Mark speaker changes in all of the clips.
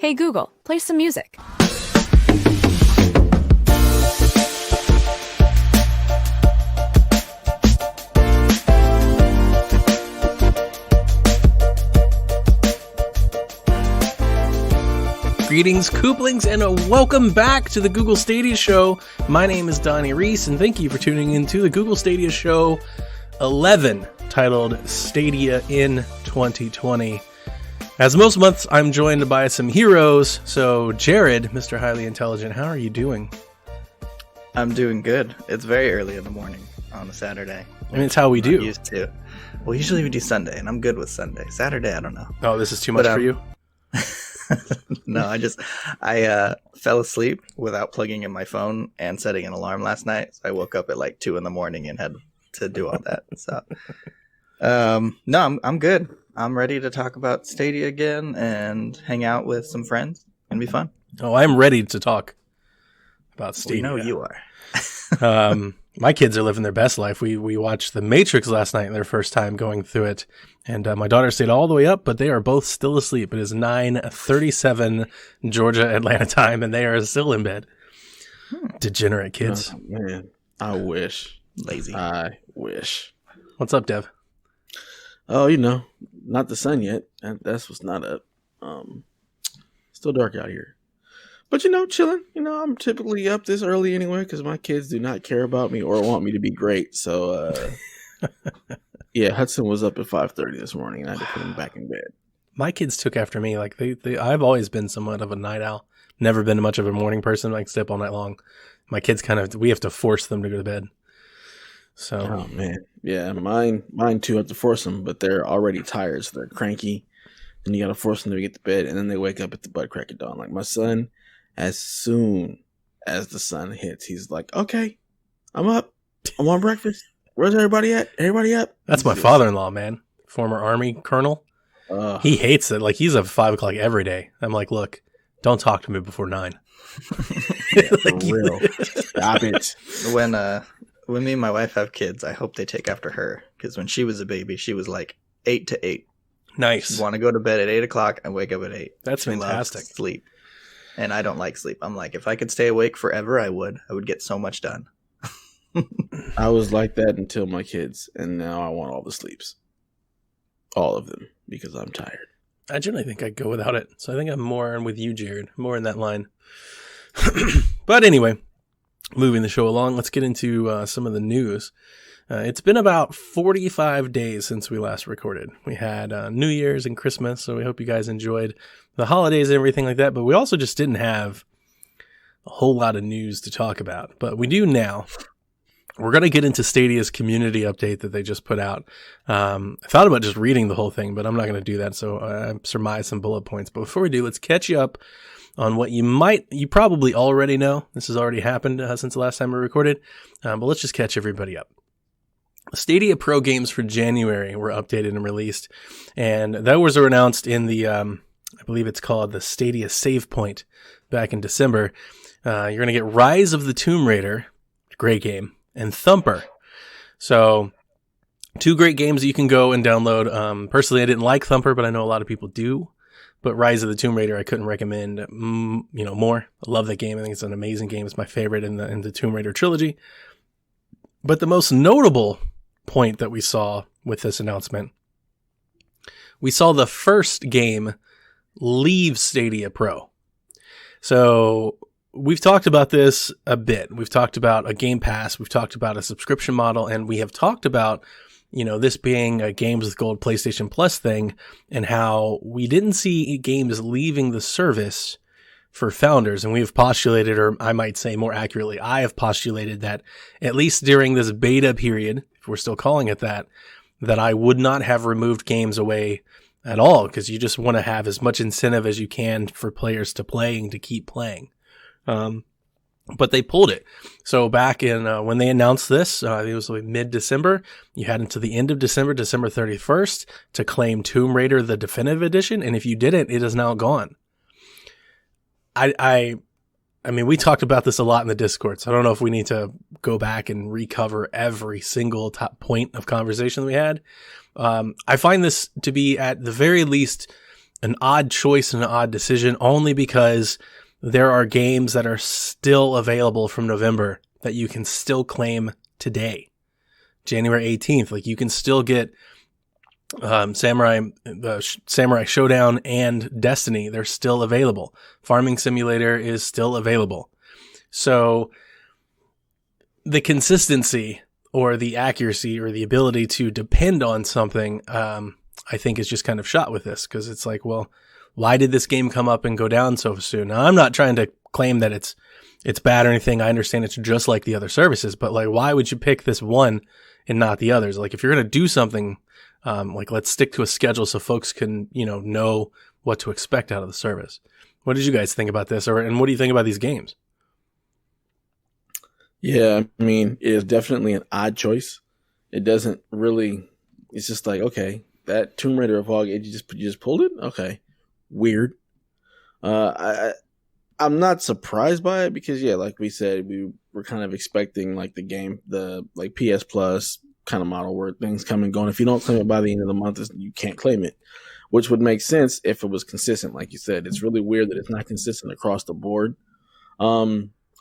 Speaker 1: Hey Google, play some music.
Speaker 2: Greetings, Kooplings, and welcome back to the Google Stadia Show. My name is Donnie Reese, and thank you for tuning in to the Google Stadia Show 11, titled Stadia in 2020. As most months, I'm joined by some heroes. So, Jared, Mr. Highly Intelligent, how are you doing?
Speaker 3: I'm doing good. It's very early in the morning on a Saturday.
Speaker 2: I mean, it's how we do.
Speaker 3: Used to. Well, usually we do Sunday, and I'm good with Sunday. Saturday, I don't know.
Speaker 2: Oh, this is too much for you?
Speaker 3: No, I fell asleep without plugging in my phone and setting an alarm last night. So I woke up at like 2 a.m. and had to do all that. So, no, I'm good. I'm ready to talk about Stadia again and hang out with some friends and be fun.
Speaker 2: Oh, I'm ready to talk about Stadia.
Speaker 3: We know you are.
Speaker 2: My kids are living their best life. We watched The Matrix last night, their first time going through it. And my daughter stayed all the way up, but they are both still asleep. It is 9:37 Georgia, Atlanta time, and they are still in bed. Degenerate kids.
Speaker 4: Oh, man, I wish.
Speaker 3: Lazy.
Speaker 4: I wish.
Speaker 2: What's up, Dev?
Speaker 4: Oh, not the sun yet. That's what's not up. Still dark out here. But, chilling. I'm typically up this early anyway because my kids do not care about me or want me to be great. So, yeah, Hudson was up at 5:30 this morning and I had to put him back in bed.
Speaker 2: My kids took after me. Like I've always been somewhat of a night owl. Never been much of a morning person. Like stay up all night long. My kids we have to force them to go to bed. So.
Speaker 4: Oh, man. Yeah, mine too have to force them, but they're already tired, so they're cranky. And you got to force them to get to bed, and then they wake up at the butt crack of dawn. Like my son, as soon as the sun hits, he's like, okay, I'm up. I'm on breakfast. Where's everybody at? Everybody up?
Speaker 2: That's my father-in-law, man. Former Army colonel. He hates it. Like, he's up 5 o'clock every day. I'm like, look, don't talk to me before 9.
Speaker 4: Yeah, for real. Stop it.
Speaker 3: When me and my wife have kids, I hope they take after her. Because when she was a baby, she was like 8 to 8.
Speaker 2: Nice.
Speaker 3: She'd want to go to bed at 8 o'clock and wake up at 8.
Speaker 2: That's
Speaker 3: she
Speaker 2: fantastic.
Speaker 3: loves sleep. And I don't like sleep. I'm like, if I could stay awake forever, I would. I would get so much done.
Speaker 4: I was like that until my kids, and now I want all the sleeps. All of them, because I'm tired.
Speaker 2: I generally think I'd go without it. So I think I'm more with you, Jared. More in that line. But anyway, moving the show along, let's get into some of the news. It's been about 45 days since we last recorded. We had New Year's and Christmas, so we hope you guys enjoyed the holidays and everything like that. But we also just didn't have a whole lot of news to talk about. But we do now. We're going to get into Stadia's community update that they just put out. I thought about just reading the whole thing, but I'm not going to do that. So I surmised some bullet points. But before we do, let's catch you up on what you probably already know. This has already happened since the last time we recorded. But let's just catch everybody up. Stadia Pro games for January were updated and released. And those were announced in the, I believe it's called the Stadia Save Point back in December. You're going to get Rise of the Tomb Raider, great game, and Thumper. So 2 great games that you can go and download. Personally, I didn't like Thumper, but I know a lot of people do. But Rise of the Tomb Raider, I couldn't recommend, more. I love that game. I think it's an amazing game. It's my favorite in the Tomb Raider trilogy. But the most notable point that we saw with this announcement, we saw the first game leave Stadia Pro. So we've talked about this a bit. We've talked about a Game Pass. We've talked about a subscription model, and we have talked about, this being a Games with Gold PlayStation Plus thing, and how we didn't see games leaving the service for founders. And we have postulated, or I might say more accurately, I have postulated that at least during this beta period, if we're still calling it that I would not have removed games away at all, because you just want to have as much incentive as you can for players to play and to keep playing. But they pulled it. So back in when they announced this, I think it was like mid-December, you had until the end of December, December 31st, to claim Tomb Raider, the definitive edition. And if you didn't, it is now gone. I mean, we talked about this a lot in the Discord, so I don't know if we need to go back and recover every single top point of conversation that we had. I find this to be, at the very least, an odd choice and an odd decision only because there are games that are still available from November that you can still claim today, January 18th. Like you can still get Samurai Showdown and Destiny. They're still available. Farming Simulator is still available. So the consistency or the accuracy or the ability to depend on something, I think is just kind of shot with this, because it's like, well, why did this game come up and go down so soon? Now, I'm not trying to claim that it's bad or anything. I understand it's just like the other services, but like, why would you pick this one and not the others? Like, if you're going to do something, like, let's stick to a schedule so folks can, know what to expect out of the service. What did you guys think about this? And what do you think about these games?
Speaker 4: Yeah, I mean, it is definitely an odd choice. It doesn't really, it's just like, okay, that Tomb Raider of Hog, you just pulled it? Okay. Weird. I'm not surprised by it because, yeah, like we said, we were kind of expecting like the game, the like PS Plus kind of model where things come and go. And if you don't claim it by the end of the month, you can't claim it, which would make sense if it was consistent. Like you said, it's really weird that it's not consistent across the board.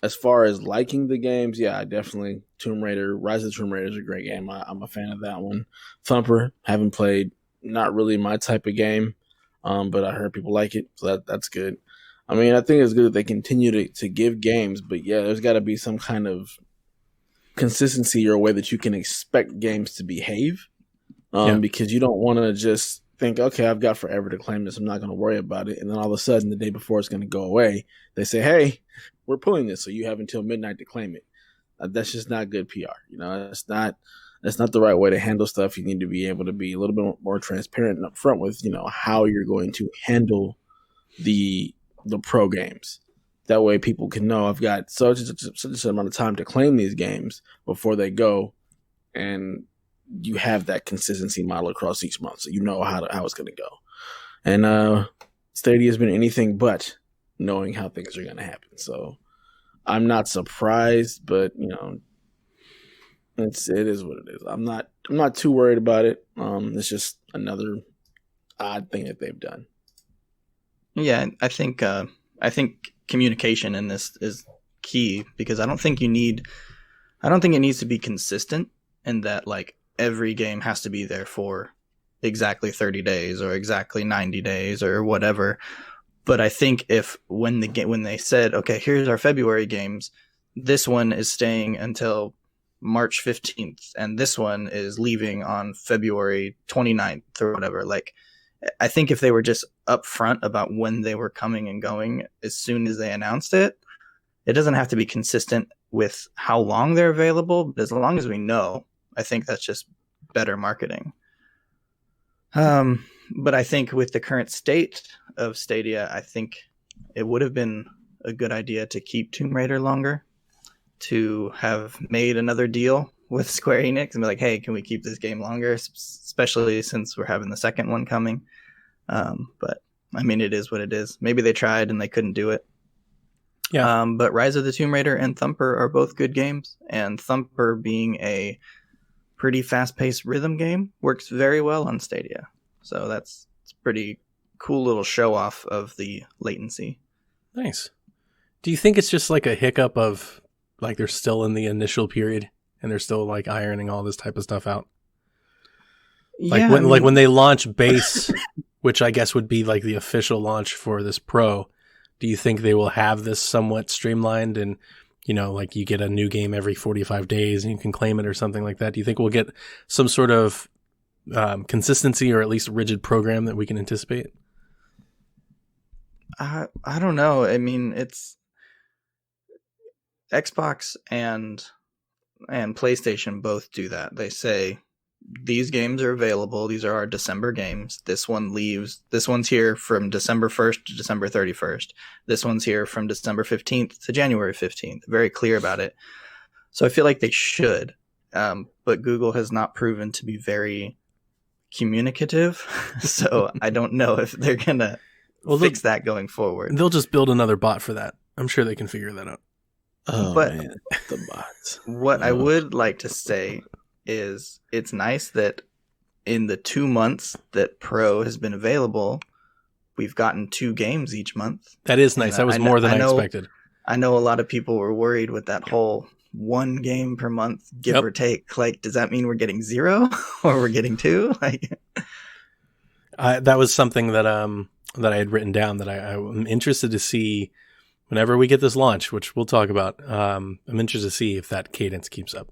Speaker 4: As far as liking the games, yeah, I definitely Tomb Raider, Rise of the Tomb Raider is a great game. I'm a fan of that one. Thumper, haven't played, not really my type of game, but I heard people like it, so that's good. I mean, I think it's good that they continue to give games, but yeah, there's got to be some kind of consistency or a way that you can expect games to behave, because you don't want to just think, okay, I've got forever to claim this, I'm not going to worry about it, and then all of a sudden, the day before it's going to go away, they say, hey, we're pulling this, so you have until midnight to claim it. That's just not good PR. That's not the right way to handle stuff. You need to be able to be a little bit more transparent and upfront with, how you're going to handle the pro games. That way people can know I've got such an amount of time to claim these games before they go, and you have that consistency model across each month, so you know how it's going to go. And Stadia has been anything but knowing how things are going to happen. So I'm not surprised, but it is what it is. I'm not too worried about it. It's just another odd thing that they've done.
Speaker 3: Yeah, I think communication in this is key, because I don't think it needs to be consistent in that like every game has to be there for exactly 30 days or exactly 90 days or whatever. But I think when they said, okay, here's our February games, this one is staying until March 15th, and this one is leaving on February 29th or whatever. Like, I think if they were just upfront about when they were coming and going as soon as they announced it, it doesn't have to be consistent with how long they're available, but as long as we know, I think that's just better marketing. But I think with the current state of Stadia, I think it would have been a good idea to keep Tomb Raider longer, to have made another deal with Square Enix and be like, hey, can we keep this game longer, especially since we're having the second one coming. But I mean, it is what it is. Maybe they tried and they couldn't do it. Yeah. But Rise of the Tomb Raider and Thumper are both good games, and Thumper, being a pretty fast-paced rhythm game, works very well on Stadia. So it's pretty cool little show off of the latency. Nice.
Speaker 2: Do you think it's just like a hiccup of like they're still in the initial period and they're still like ironing all this type of stuff out? Like when they launch base, which I guess would be like the official launch for this Pro, do you think they will have this somewhat streamlined and, like you get a new game every 45 days and you can claim it or something like that? Do you think we'll get some sort of consistency or at least rigid program that we can anticipate?
Speaker 3: I don't know. I mean, it's Xbox and PlayStation both do that. They say these games are available. These are our December games. This one's here from December 1st to December 31st. This one's here from December 15th to January 15th. Very clear about it. So I feel like they should. But Google has not proven to be very communicative. So I don't know if they're going to fix that going forward.
Speaker 2: They'll just build another bot for that. I'm sure they can figure that out.
Speaker 4: Oh,
Speaker 3: but
Speaker 4: man, the bots.
Speaker 3: What I would like to say is it's nice that in the 2 months that Pro has been available, we've gotten 2 games each month.
Speaker 2: That is nice. That was more than I expected.
Speaker 3: I know a lot of people were worried with that whole 1 game per month, give or take. Like, does that mean we're getting 0 or we're getting 2? Like,
Speaker 2: that was something that I had written down that I'm interested to see whenever we get this launch, which we'll talk about. I'm interested to see if that cadence keeps up.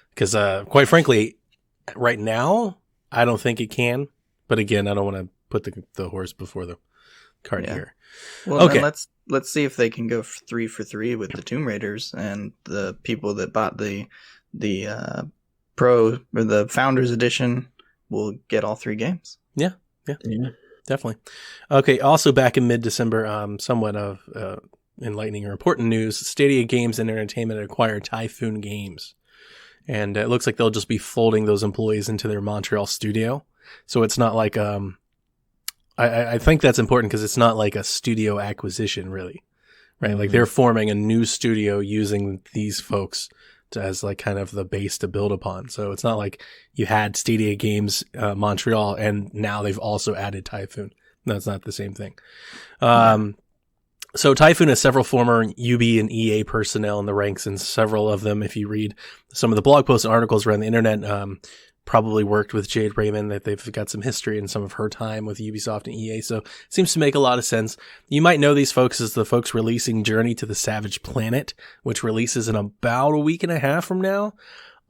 Speaker 2: Because quite frankly, right now, I don't think it can. But again, I don't want to put the horse before the cart here.
Speaker 3: Well, okay. Then let's see if they can go 3 for 3 with the Tomb Raiders, and the people that bought the Pro or the Founders Edition will get all 3 games.
Speaker 2: Yeah, definitely. Okay, also back in mid-December, somewhat of enlightening or important news, Stadia Games and Entertainment acquired Typhoon Games. And it looks like they'll just be folding those employees into their Montreal studio. So it's not like, I think that's important because it's not like a studio acquisition, really. Right? Mm-hmm. Like they're forming a new studio using these folks as like kind of the base to build upon. So it's not like you had Stadia Games Montreal and now they've also added Typhoon. That's not the same thing. So Typhoon has several former UB and EA personnel in the ranks, and several of them, if you read some of the blog posts and articles around the internet, probably worked with Jade Raymond, that they've got some history in some of her time with Ubisoft and EA. So it seems to make a lot of sense. You might know these folks as the folks releasing Journey to the Savage Planet, which releases in about a week and a half from now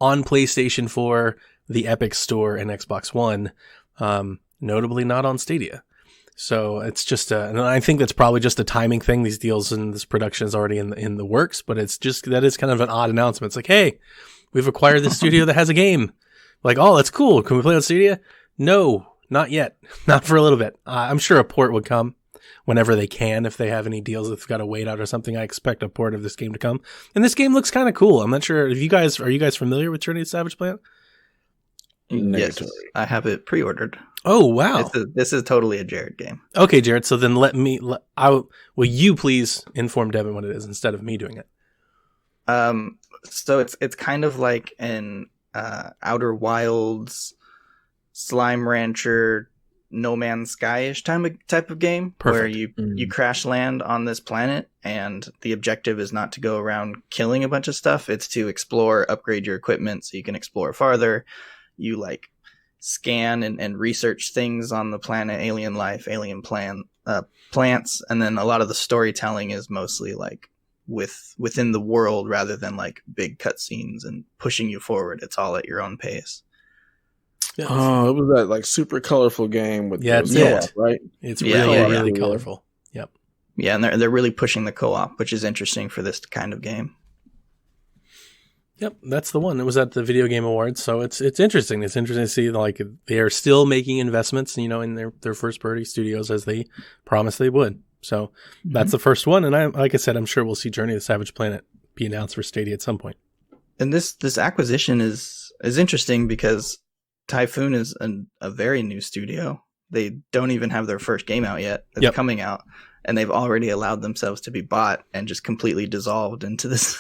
Speaker 2: on PlayStation 4, the Epic Store, and Xbox One. Notably not on Stadia. So it's just and I think that's probably just a timing thing. These deals and this production is already in the works, but it's just, that is kind of an odd announcement. It's like, hey, we've acquired this studio that has a game. Like, oh, that's cool. Can we play on Stadia? No, not yet. Not for a little bit. I'm sure a port would come whenever they can. If they have any deals that's got to wait out or something, I expect a port of this game to come. And this game looks kind of cool. I'm not sure if are you guys familiar with Journey to Savage Planet?
Speaker 3: Yes, I have it pre-ordered.
Speaker 2: Oh, wow.
Speaker 3: This is totally a Jared game.
Speaker 2: Okay, Jared. So then will you please inform Devin what it is instead of me doing it?
Speaker 3: So it's kind of like an Outer Wilds, Slime Rancher, No Man's Sky-ish type of game. Perfect. Where you crash land on this planet, and the objective is not to go around killing a bunch of stuff. It's to explore, upgrade your equipment so you can explore farther. You like scan and research things on the planet, alien life, alien plants, and then a lot of the storytelling is mostly like within the world rather than like big cutscenes and pushing you forward. It's all at your own pace.
Speaker 4: Yeah. Oh, it was that like super colorful game with
Speaker 2: co-op,
Speaker 4: right?
Speaker 2: It's really colorful. Yep.
Speaker 3: Yeah, and they're really pushing the co-op, which is interesting for this kind of game.
Speaker 2: Yep, that's the one. It was at the Video Game Awards, so it's interesting. It's interesting to see like they are still making investments, in their first party studios as they promised they would. So that's the first one, and like I said, I'm sure we'll see Journey to the Savage Planet be announced for Stadia at some point.
Speaker 3: And this acquisition is interesting because Typhoon is a very new studio. They don't even have their first game out yet. It's coming out. And they've already allowed themselves to be bought and just completely dissolved into this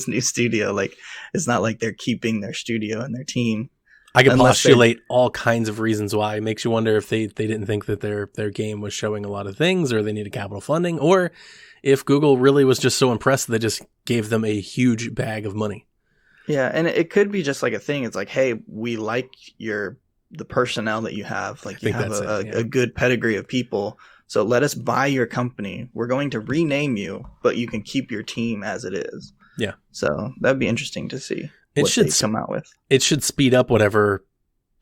Speaker 3: new studio. Like, it's not like they're keeping their studio and their team.
Speaker 2: I could postulate all kinds of reasons why. It makes you wonder if they didn't think that their game was showing a lot of things, or they needed capital funding, or if Google really was just so impressed that they just gave them a huge bag of money.
Speaker 3: Yeah, and it could be just like a thing. It's like, hey, we like the personnel that you have. Like, you have a good pedigree of people. So let us buy your company. We're going to rename you, but you can keep your team as it is.
Speaker 2: Yeah.
Speaker 3: So that'd be interesting to see what they come out with.
Speaker 2: It should speed up whatever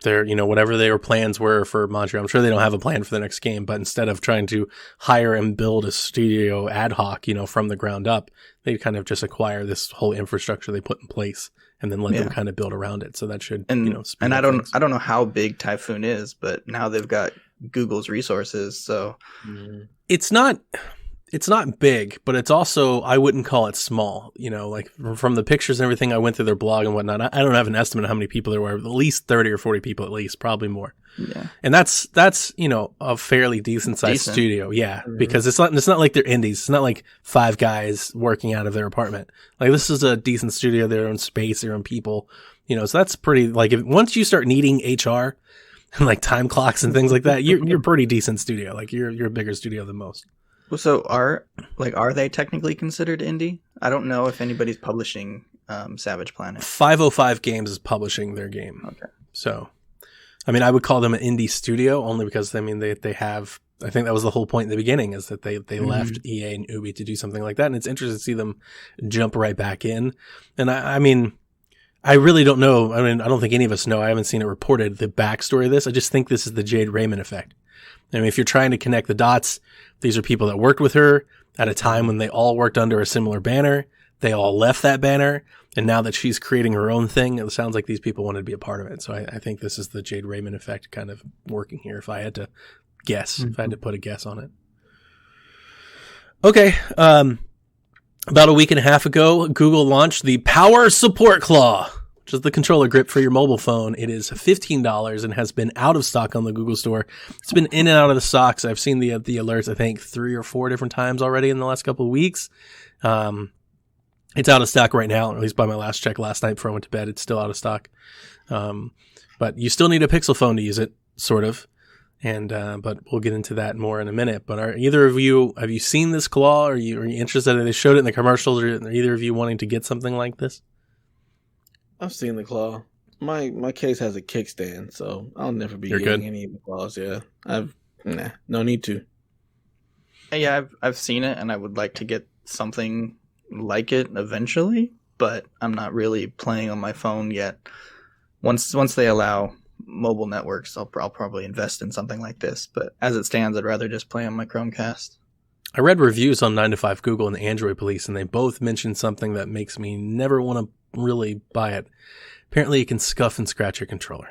Speaker 2: their plans were for Montreal. I'm sure they don't have a plan for the next game, but instead of trying to hire and build a studio ad hoc, from the ground up, they kind of just acquire this whole infrastructure they put in place and then let them kind of build around it. So that should, speed
Speaker 3: and
Speaker 2: up
Speaker 3: I don't know how big Typhoon is, but now they've got Google's resources, so
Speaker 2: it's not big, but it's also, I wouldn't call it small. Like from the pictures and everything, I went through their blog and whatnot. I don't have an estimate of how many people there were. At least 30 or 40 people, at least, probably more.
Speaker 3: Yeah,
Speaker 2: and that's a fairly decent sized studio. Yeah, because it's not like they're indies. It's not like 5 guys working out of their apartment. Like, this is a decent studio, their own space, their own people. So that's pretty. Like, once you start needing HR and like time clocks and things like that, you're pretty decent studio. Like you're a bigger studio than most.
Speaker 3: Well, so are they technically considered indie? I don't know if anybody's publishing Savage Planet.
Speaker 2: 505 Games is publishing their game.
Speaker 3: Okay.
Speaker 2: So, I mean, I would call them an indie studio only because, I mean, they have, I think that was the whole point in the beginning, is that they left EA and Ubi to do something like that. And it's interesting to see them jump right back in. And I mean, I really don't know. I mean, I don't think any of us know. I haven't seen it reported, the backstory of this. I just think this is the Jade Raymond effect. I mean, if you're trying to connect the dots, these are people that worked with her at a time when they all worked under a similar banner. They all left that banner. And now that she's creating her own thing, it sounds like these people wanted to be a part of it. So I think this is the Jade Raymond effect kind of working here, if I had to guess, if I had to put a guess on it. Okay. About a week and a half ago, Google launched the Power Support Claw, which is the controller grip for your mobile phone. It is $15 and has been out of stock on the Google Store. It's been in and out of the stocks. I've seen the alerts, I think, 3 or 4 different times already in the last couple of weeks. It's out of stock right now, at least by my last check last night before I went to bed. It's still out of stock. But you still need a Pixel phone to use it, sort of. And, but we'll get into that more in a minute. But have you seen this claw? Are you interested? They showed it in the commercials. Are either of you wanting to get something like this?
Speaker 4: I've seen the claw. My case has a kickstand, so I'll never be getting any of the claws. Yeah, no need to.
Speaker 3: Yeah, I've seen it, and I would like to get something like it eventually, but I'm not really playing on my phone yet. Once they allow mobile networks, I'll probably invest in something like this. But as it stands, I'd rather just play on my Chromecast.
Speaker 2: I read reviews on 9to5 Google and the Android Police, and they both mentioned something that makes me never want to really buy it. Apparently, it can scuff and scratch your controller.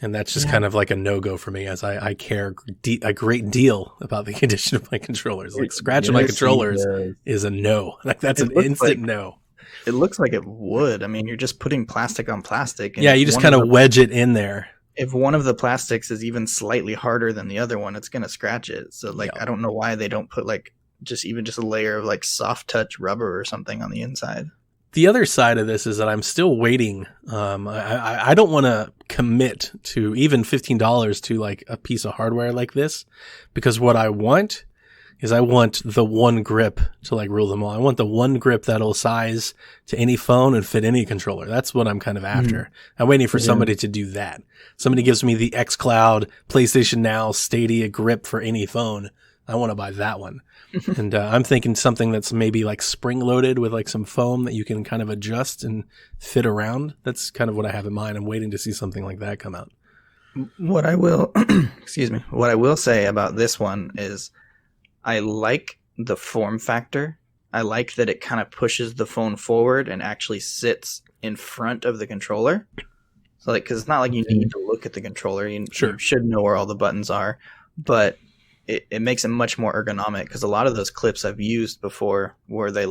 Speaker 2: And that's just kind of like a no-go for me, as I care a great deal about the condition of my controllers. Like, scratching my controllers is a no. Like, that's an instant no.
Speaker 3: It looks like it would. I mean, you're just putting plastic on plastic. And
Speaker 2: yeah, you just kind of wedge it in there.
Speaker 3: If one of the plastics is even slightly harder than the other one, it's going to scratch it. So, like, I don't know why they don't put, like, just a layer of, like, soft touch rubber or something on the inside.
Speaker 2: The other side of this is that I'm still waiting. I don't want to commit to even $15 to like a piece of hardware like this, because what I want is the one grip to like rule them all. I want the one grip that'll size to any phone and fit any controller. That's what I'm kind of after. I'm waiting for somebody to do that. Somebody gives me the xCloud, PlayStation Now, Stadia grip for any phone. I want to buy that one. And I'm thinking something that's maybe like spring loaded with like some foam that you can kind of adjust and fit around. That's kind of what I have in mind. I'm waiting to see something like that come out.
Speaker 3: What I will, what I will say about this one is I like the form factor. I like that it kind of pushes the phone forward and actually sits in front of the controller. So like, cause it's not like you need to look at the controller. You should know where all the buttons are, but it makes it much more ergonomic, because a lot of those clips I've used before where they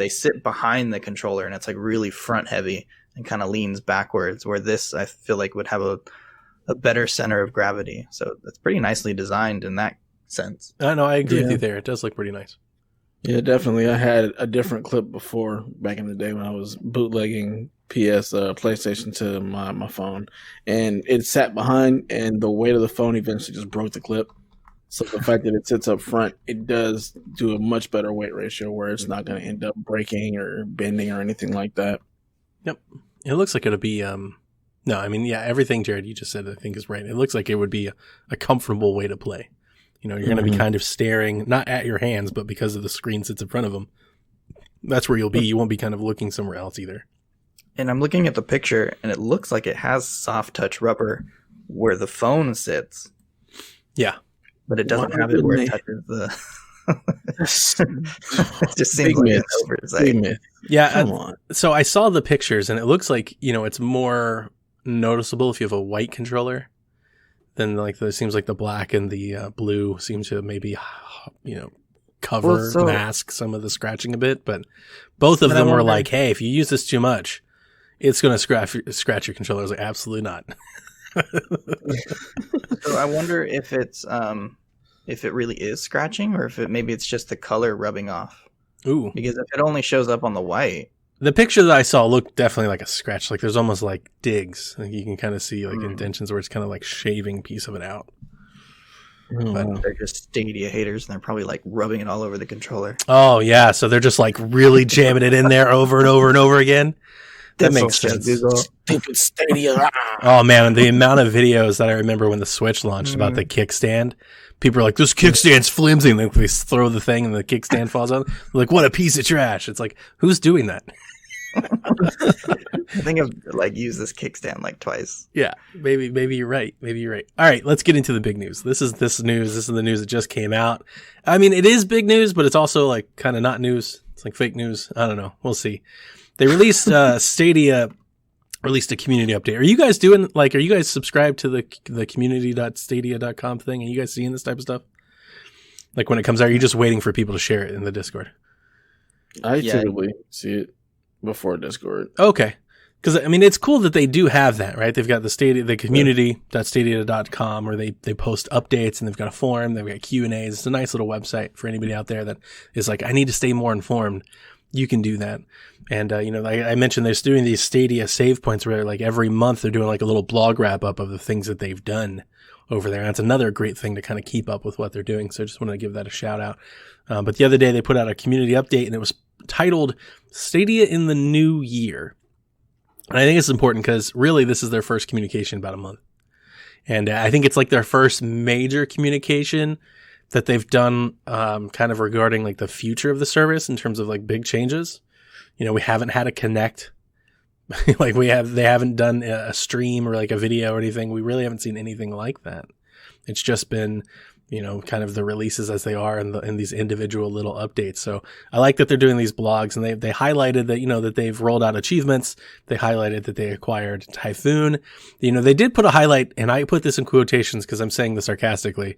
Speaker 3: sit behind the controller and it's like really front heavy and kind of leans backwards, where this I feel like would have a better center of gravity. So it's pretty nicely designed in that sense.
Speaker 2: I know, I agree with you there. It does look pretty nice.
Speaker 4: Yeah, definitely. I had a different clip before, back in the day when I was bootlegging PlayStation to my phone, and it sat behind, and the weight of the phone eventually just broke the clip. So the fact that it sits up front, it does do a much better weight ratio where it's not going to end up breaking or bending or anything like that.
Speaker 2: Yep. It looks like it'll be, no, I mean, yeah, everything, Jared, you just said, I think is right. It looks like it would be a comfortable way to play. You know, you're going to be kind of staring, not at your hands, but because of the screen sits in front of them. That's where you'll be. You won't be kind of looking somewhere else either.
Speaker 3: And I'm looking at the picture, and it looks like it has soft touch rubber where the phone sits.
Speaker 2: Yeah.
Speaker 3: But it doesn't have it where it touches the... It just seems like it's oversight.
Speaker 2: Yeah. Come on. So I saw the pictures, and it looks like, you know, it's more noticeable if you have a white controller than like it seems like the black and the blue seem to maybe, you know, mask some of the scratching a bit. But both of them were like, hey, if you use this too much, it's going to scratch your controller. I was like, absolutely not.
Speaker 3: So I wonder if it's if it really is scratching, or if maybe it's just the color rubbing off.
Speaker 2: Ooh.
Speaker 3: Because if it only shows up on the white,
Speaker 2: The picture that I saw looked definitely like a scratch. Like there's almost like digs. Like you can kind of see like indentions where it's kind of like shaving a piece of it out.
Speaker 3: But they're just Stadia haters, and they're probably like rubbing it all over the controller.
Speaker 2: Oh yeah, so they're just like really jamming it in there over and over and over again. That makes sense.
Speaker 4: Stupid Stadia.
Speaker 2: Oh man, the amount of videos that I remember when the Switch launched about the kickstand. People are like, this kickstand's flimsy, and they throw the thing and the kickstand falls out. They're like, what a piece of trash. It's like, who's doing that?
Speaker 3: I think I've like used this kickstand like twice.
Speaker 2: Yeah, maybe you're right. Maybe you're right. All right, let's get into the big news. This is the news that just came out. I mean, it is big news, but it's also like kind of not news. It's like fake news. I don't know. We'll see. They released Stadia released a community update. Are you guys doing are you guys subscribed to the community.stadia.com thing? Are you guys seeing this type of stuff? Like when it comes out, are you just waiting for people to share it in the Discord?
Speaker 4: I typically see it before Discord.
Speaker 2: Okay. Because, I mean, it's cool that they do have that, right? They've got the community.stadia.com where they post updates, and they've got a forum, they've got Q&As. It's a nice little website for anybody out there that is like, I need to stay more informed. You can do that. And, like I mentioned, they're doing these Stadia save points where like every month they're doing like a little blog wrap up of the things that they've done over there. And that's another great thing to kind of keep up with what they're doing. So I just wanted to give that a shout out. But the other day they put out a community update, and it was titled Stadia in the New Year. And I think it's important because really this is their first communication in about a month. And I think it's like their first major communication that they've done kind of regarding like the future of the service in terms of like big changes. We haven't had a connect. Like they haven't done a stream or like a video or anything. We really haven't seen anything like that. It's just been, kind of the releases as they are in these individual little updates. So I like that they're doing these blogs, and they highlighted that, that they've rolled out achievements. They highlighted that they acquired Typhoon. They did put a highlight, and I put this in quotations because I'm saying this sarcastically.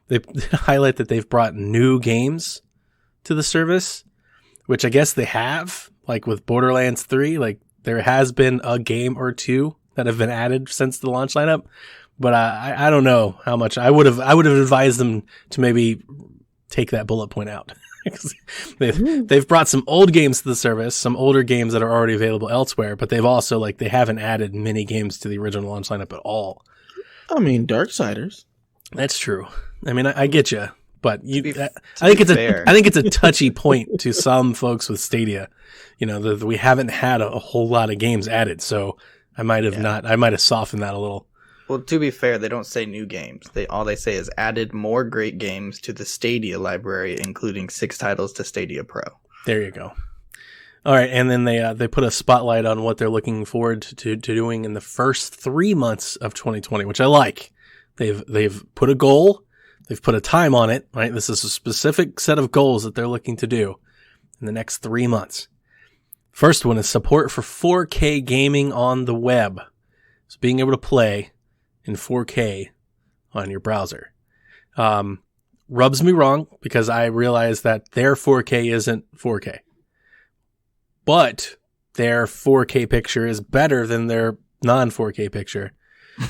Speaker 2: They highlight that they've brought new games to the service, which I guess they have, like with Borderlands 3, like there has been a game or two that have been added since the launch lineup. But I don't know how much I would have advised them to maybe take that bullet point out. They've brought some old games to the service, some older games that are already available elsewhere, but they've also they haven't added many games to the original launch lineup at all.
Speaker 4: I mean, Darksiders.
Speaker 2: That's true. I mean, I get you, but I think it's a touchy point to some folks with Stadia. That we haven't had a whole lot of games added, so I might have softened that a little.
Speaker 3: Well, to be fair, they don't say new games. All they say is added more great games to the Stadia library, including 6 titles to Stadia Pro.
Speaker 2: There you go. All right, and then they put a spotlight on what they're looking forward to doing in the first 3 months of 2020, which I like. They've put a goal, they've put a time on it. Right, this is a specific set of goals that they're looking to do in the next 3 months. First one is support for 4K gaming on the web, so being able to play in 4K on your browser. Rubs me wrong because I realize that their 4K isn't 4K. But their 4K picture is better than their non-4K picture.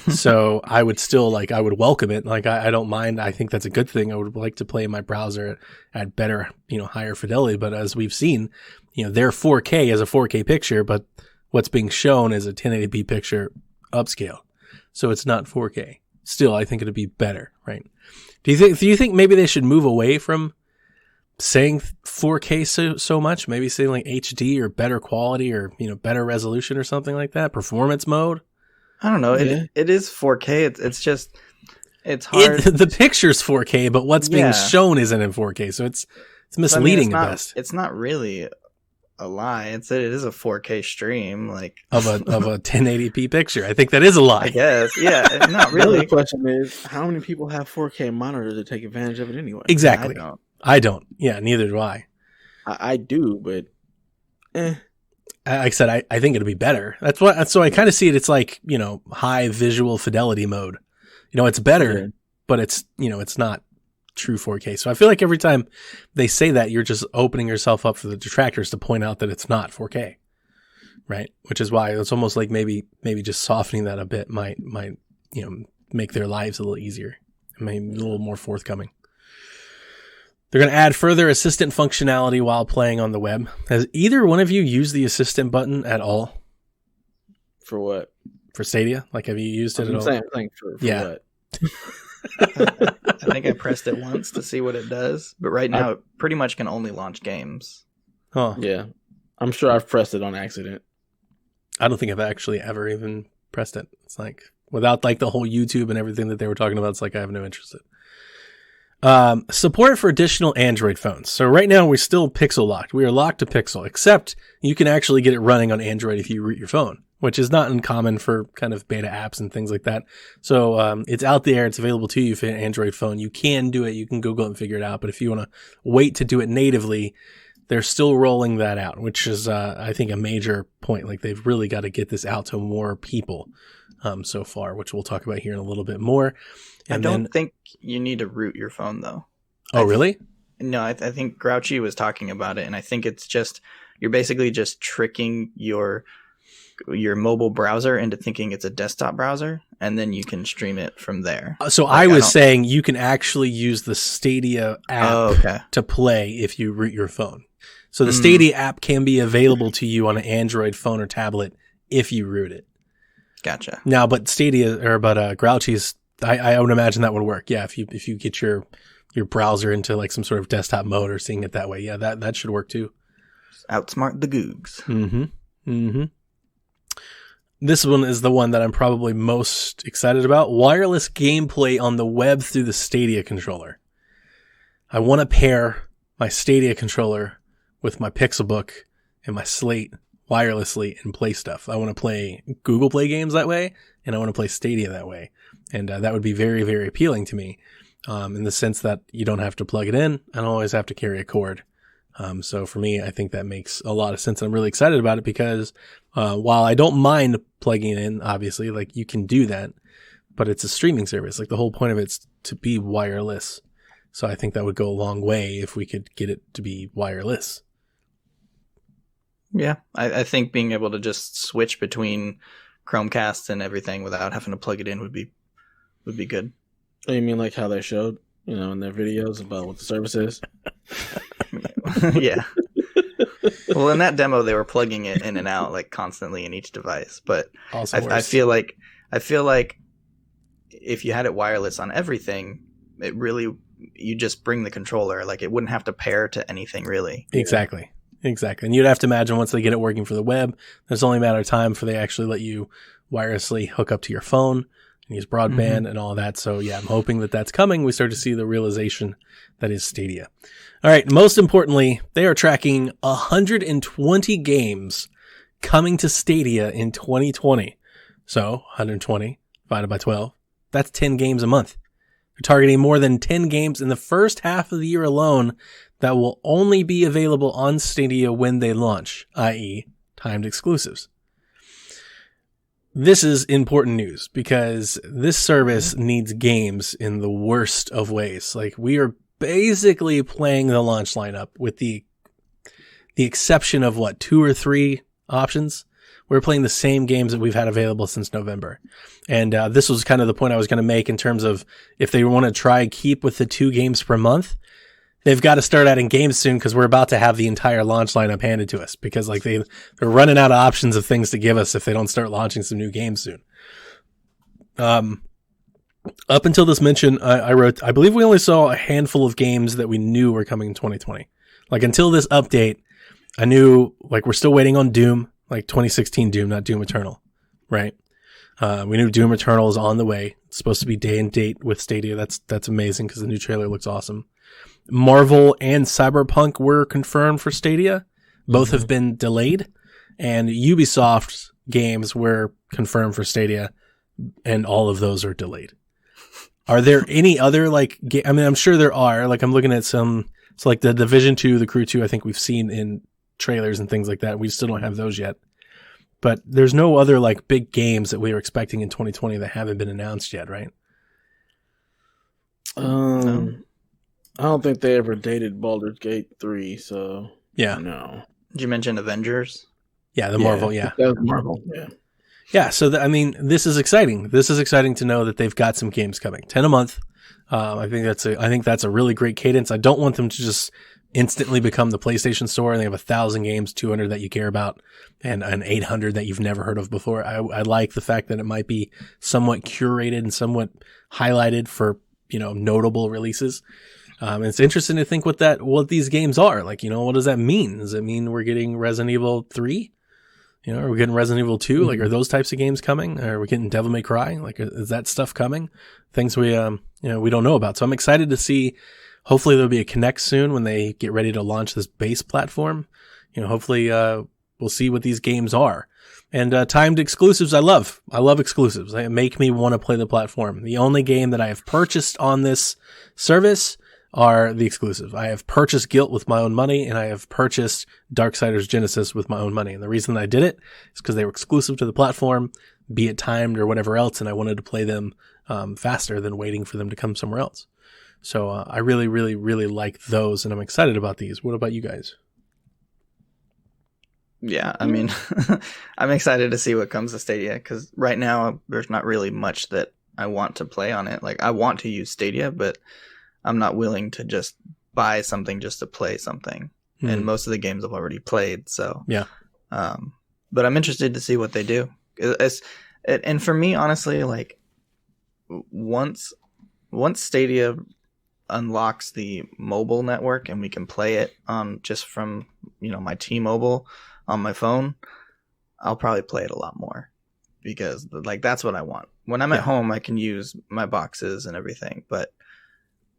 Speaker 2: So I would still I would welcome it. I don't mind. I think that's a good thing. I would like to play in my browser at better, higher fidelity. But as we've seen, their 4K is a 4K picture, but what's being shown is a 1080p picture upscale. So it's not 4K. Still, I think it'd be better, right? Do you think maybe they should move away from saying 4K so much? Maybe saying like HD or better quality or better resolution or something like that. Performance mode.
Speaker 3: I don't know. Yeah. It is 4K. It's hard.
Speaker 2: The picture's 4K, but what's being shown isn't in 4K. So it's misleading at best.
Speaker 3: It's not really a lie. It is a 4K stream,
Speaker 2: of a 1080p picture. I think that is a lie.
Speaker 3: I guess. Yeah, not really.
Speaker 4: The question is, how many people have 4K monitors to take advantage of it anyway?
Speaker 2: Exactly. I don't. Yeah, neither do I.
Speaker 4: I do, but
Speaker 2: like I said, I think it'll be better. So I kind of see it. It's like, high visual fidelity mode. It's better, but it's, it's not true 4K. So I feel like every time they say that, you're just opening yourself up for the detractors to point out that it's not 4K, right? Which is why it's almost like maybe just softening that a bit might make their lives a little easier, maybe a little more forthcoming. They're going to add further assistant functionality while playing on the web. Has either one of you used the assistant button at all?
Speaker 4: For what?
Speaker 2: For Stadia? Like, have you used it at all?
Speaker 4: Same thing for what?
Speaker 3: I think I pressed it once to see what it does, but right now it pretty much can only launch games.
Speaker 2: Huh.
Speaker 4: Yeah. I'm sure I've pressed it on accident.
Speaker 2: I don't think I've actually ever even pressed it. It's like, without like the whole YouTube and everything that they were talking about, it's like I have no interest in. Support for additional Android phones. So right now we're still Pixel locked. We are locked to Pixel, except you can actually get it running on Android if you root your phone, which is not uncommon for kind of beta apps and things like that. So it's out there. It's available to you for an Android phone. You can do it. You can Google it and figure it out. But if you want to wait to do it natively, they're still rolling that out, which is, I think, a major point. Like, they've really got to get this out to more people so far, which we'll talk about here in a little bit more. And
Speaker 3: I don't think you need to root your phone, though.
Speaker 2: Oh, really?
Speaker 3: No, I think Grouchy was talking about it, and I think it's just, you're basically just tricking your mobile browser into thinking it's a desktop browser, and then you can stream it from there.
Speaker 2: So I was saying you can actually use the Stadia app to play if you root your phone. So the Stadia app can be available to you on an Android phone or tablet if you root it.
Speaker 3: Gotcha.
Speaker 2: Now, but Grouchy's, I would imagine that would work. Yeah, if you get your browser into like some sort of desktop mode or seeing it that way, yeah, that should work too.
Speaker 3: Outsmart the Googs.
Speaker 2: Mm-hmm. Mm-hmm. This one is the one that I'm probably most excited about. Wireless gameplay on the web through the Stadia controller. I want to pair my Stadia controller with my Pixelbook and my Slate wirelessly and play stuff. I want to play Google Play games that way, and I want to play Stadia that way. And that would be very, very appealing to me in the sense that you don't have to plug it in. I don't always have to carry a cord. So for me, I think that makes a lot of sense. I'm really excited about it because while I don't mind plugging it in, obviously, like you can do that, but it's a streaming service. Like the whole point of it's to be wireless. So I think that would go a long way if we could get it to be wireless.
Speaker 3: Yeah, I think being able to just switch between Chromecast and everything without having to plug it in would be good.
Speaker 4: Oh, you mean like how they showed, in their videos about what the service is?
Speaker 3: Yeah. Well, in that demo, they were plugging it in and out like constantly in each device. But I feel like if you had it wireless on everything, it really, you just bring the controller. Like it wouldn't have to pair to anything really.
Speaker 2: Exactly. And you'd have to imagine once they get it working for the web, there's only a matter of time before they actually let you wirelessly hook up to your phone and use broadband and all of that. So yeah, I'm hoping that that's coming. We start to see the realization that is Stadia. All right. Most importantly, they are tracking 120 games coming to Stadia in 2020. So 120 divided by 12. That's 10 games a month. They're targeting more than 10 games in the first half of the year alone that will only be available on Stadia when they launch, i.e. timed exclusives. This is important news because this service needs games in the worst of ways. Like we are basically playing the launch lineup with the exception of 2 or 3 options. We're playing the same games that we've had available since November. And this was kind of the point I was going to make in terms of if they want to try and keep with the 2 games per month, they've got to start adding games soon because we're about to have the entire launch lineup handed to us because like they're running out of options of things to give us if they don't start launching some new games soon. Up until this mention, I wrote, I believe we only saw a handful of games that we knew were coming in 2020. Like until this update, I knew like we're still waiting on Doom, like 2016 Doom, not Doom Eternal, right? We knew Doom Eternal is on the way. It's supposed to be day and date with Stadia. That's amazing because the new trailer looks awesome. Marvel and Cyberpunk were confirmed for Stadia. Both have been delayed. And Ubisoft's games were confirmed for Stadia. And all of those are delayed. Are there any other I'm sure there are. Like I'm looking at some, so like the Division 2, the Crew 2, I think we've seen in trailers and things like that. We still don't have those yet. But there's no other like big games that we were expecting in 2020 that haven't been announced yet, right?
Speaker 4: I don't think they ever dated Baldur's Gate 3, so
Speaker 2: yeah.
Speaker 4: No.
Speaker 3: Did you mention Avengers?
Speaker 2: Yeah, the Marvel, yeah.
Speaker 4: That was Marvel, yeah.
Speaker 2: Yeah, so this is exciting. This is exciting to know that they've got some games coming. 10 a month. I think that's a really great cadence. I don't want them to just instantly become the PlayStation Store and they have 1,000 games, 200 that you care about, and 800 that you've never heard of before. I like the fact that it might be somewhat curated and somewhat highlighted for, notable releases. It's interesting to think what these games are. Like, what does that mean? Does it mean we're getting Resident Evil 3? Are we getting Resident Evil 2? Like, are those types of games coming? Are we getting Devil May Cry? Like, is that stuff coming? Things we don't know about. So I'm excited to see. Hopefully there'll be a Connect soon when they get ready to launch this base platform. Hopefully, we'll see what these games are. And, timed exclusives, I love exclusives. They make me want to play the platform. The only game that I have purchased on this service are the exclusives. I have purchased Guilt with my own money, and I have purchased Darksiders Genesis with my own money. And the reason that I did it is because they were exclusive to the platform, be it timed or whatever else, and I wanted to play them faster than waiting for them to come somewhere else. So I really, really, really like those, and I'm excited about these. What about you guys?
Speaker 3: Yeah, I mean, I'm excited to see what comes to Stadia, because right now there's not really much that I want to play on it. Like, I want to use Stadia, but I'm not willing to just buy something just to play something. And most of the games I've already played, so
Speaker 2: yeah.
Speaker 3: But I'm interested to see what they do. And for me, honestly, like, once Stadia unlocks the mobile network and we can play it on just from my T-Mobile on my phone, I'll probably play it a lot more, because like that's what I want. When I'm at home, I can use my boxes and everything, but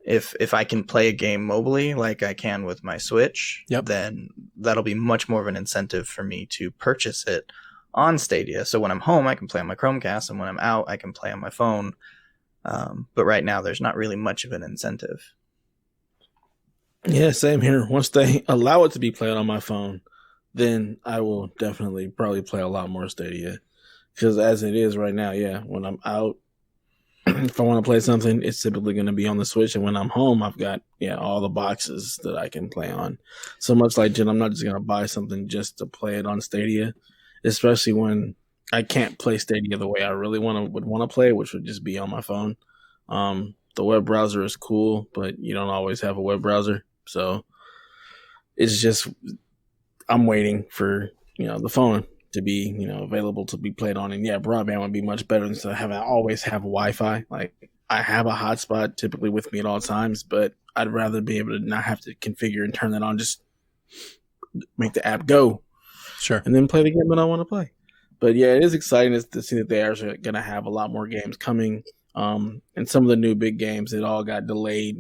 Speaker 3: if I can play a game mobily like I can with my Switch, then that'll be much more of an incentive for me to purchase it on Stadia. So when I'm home, I can play on my Chromecast, and when I'm out, I can play on my phone. But right now, there's not really much of an incentive.
Speaker 4: Yeah, same here. Once they allow it to be played on my phone, then I will definitely probably play a lot more Stadia. Because as it is right now, when I'm out, if I want to play something, it's typically going to be on the Switch. And when I'm home, I've got all the boxes that I can play on. So much like Jen, I'm not just going to buy something just to play it on Stadia, especially when I can't play Stadia the way I really would want to play, which would just be on my phone. The web browser is cool, but you don't always have a web browser. So it's just, I'm waiting for, the phone to be, available to be played on. And broadband would be much better than always have Wi-Fi. Like, I have a hotspot typically with me at all times, but I'd rather be able to not have to configure and turn that on. Just make the app go.
Speaker 2: Sure.
Speaker 4: And then play the game that I want to play. But it is exciting to see that they are going to have a lot more games coming. And some of the new big games, it all got delayed.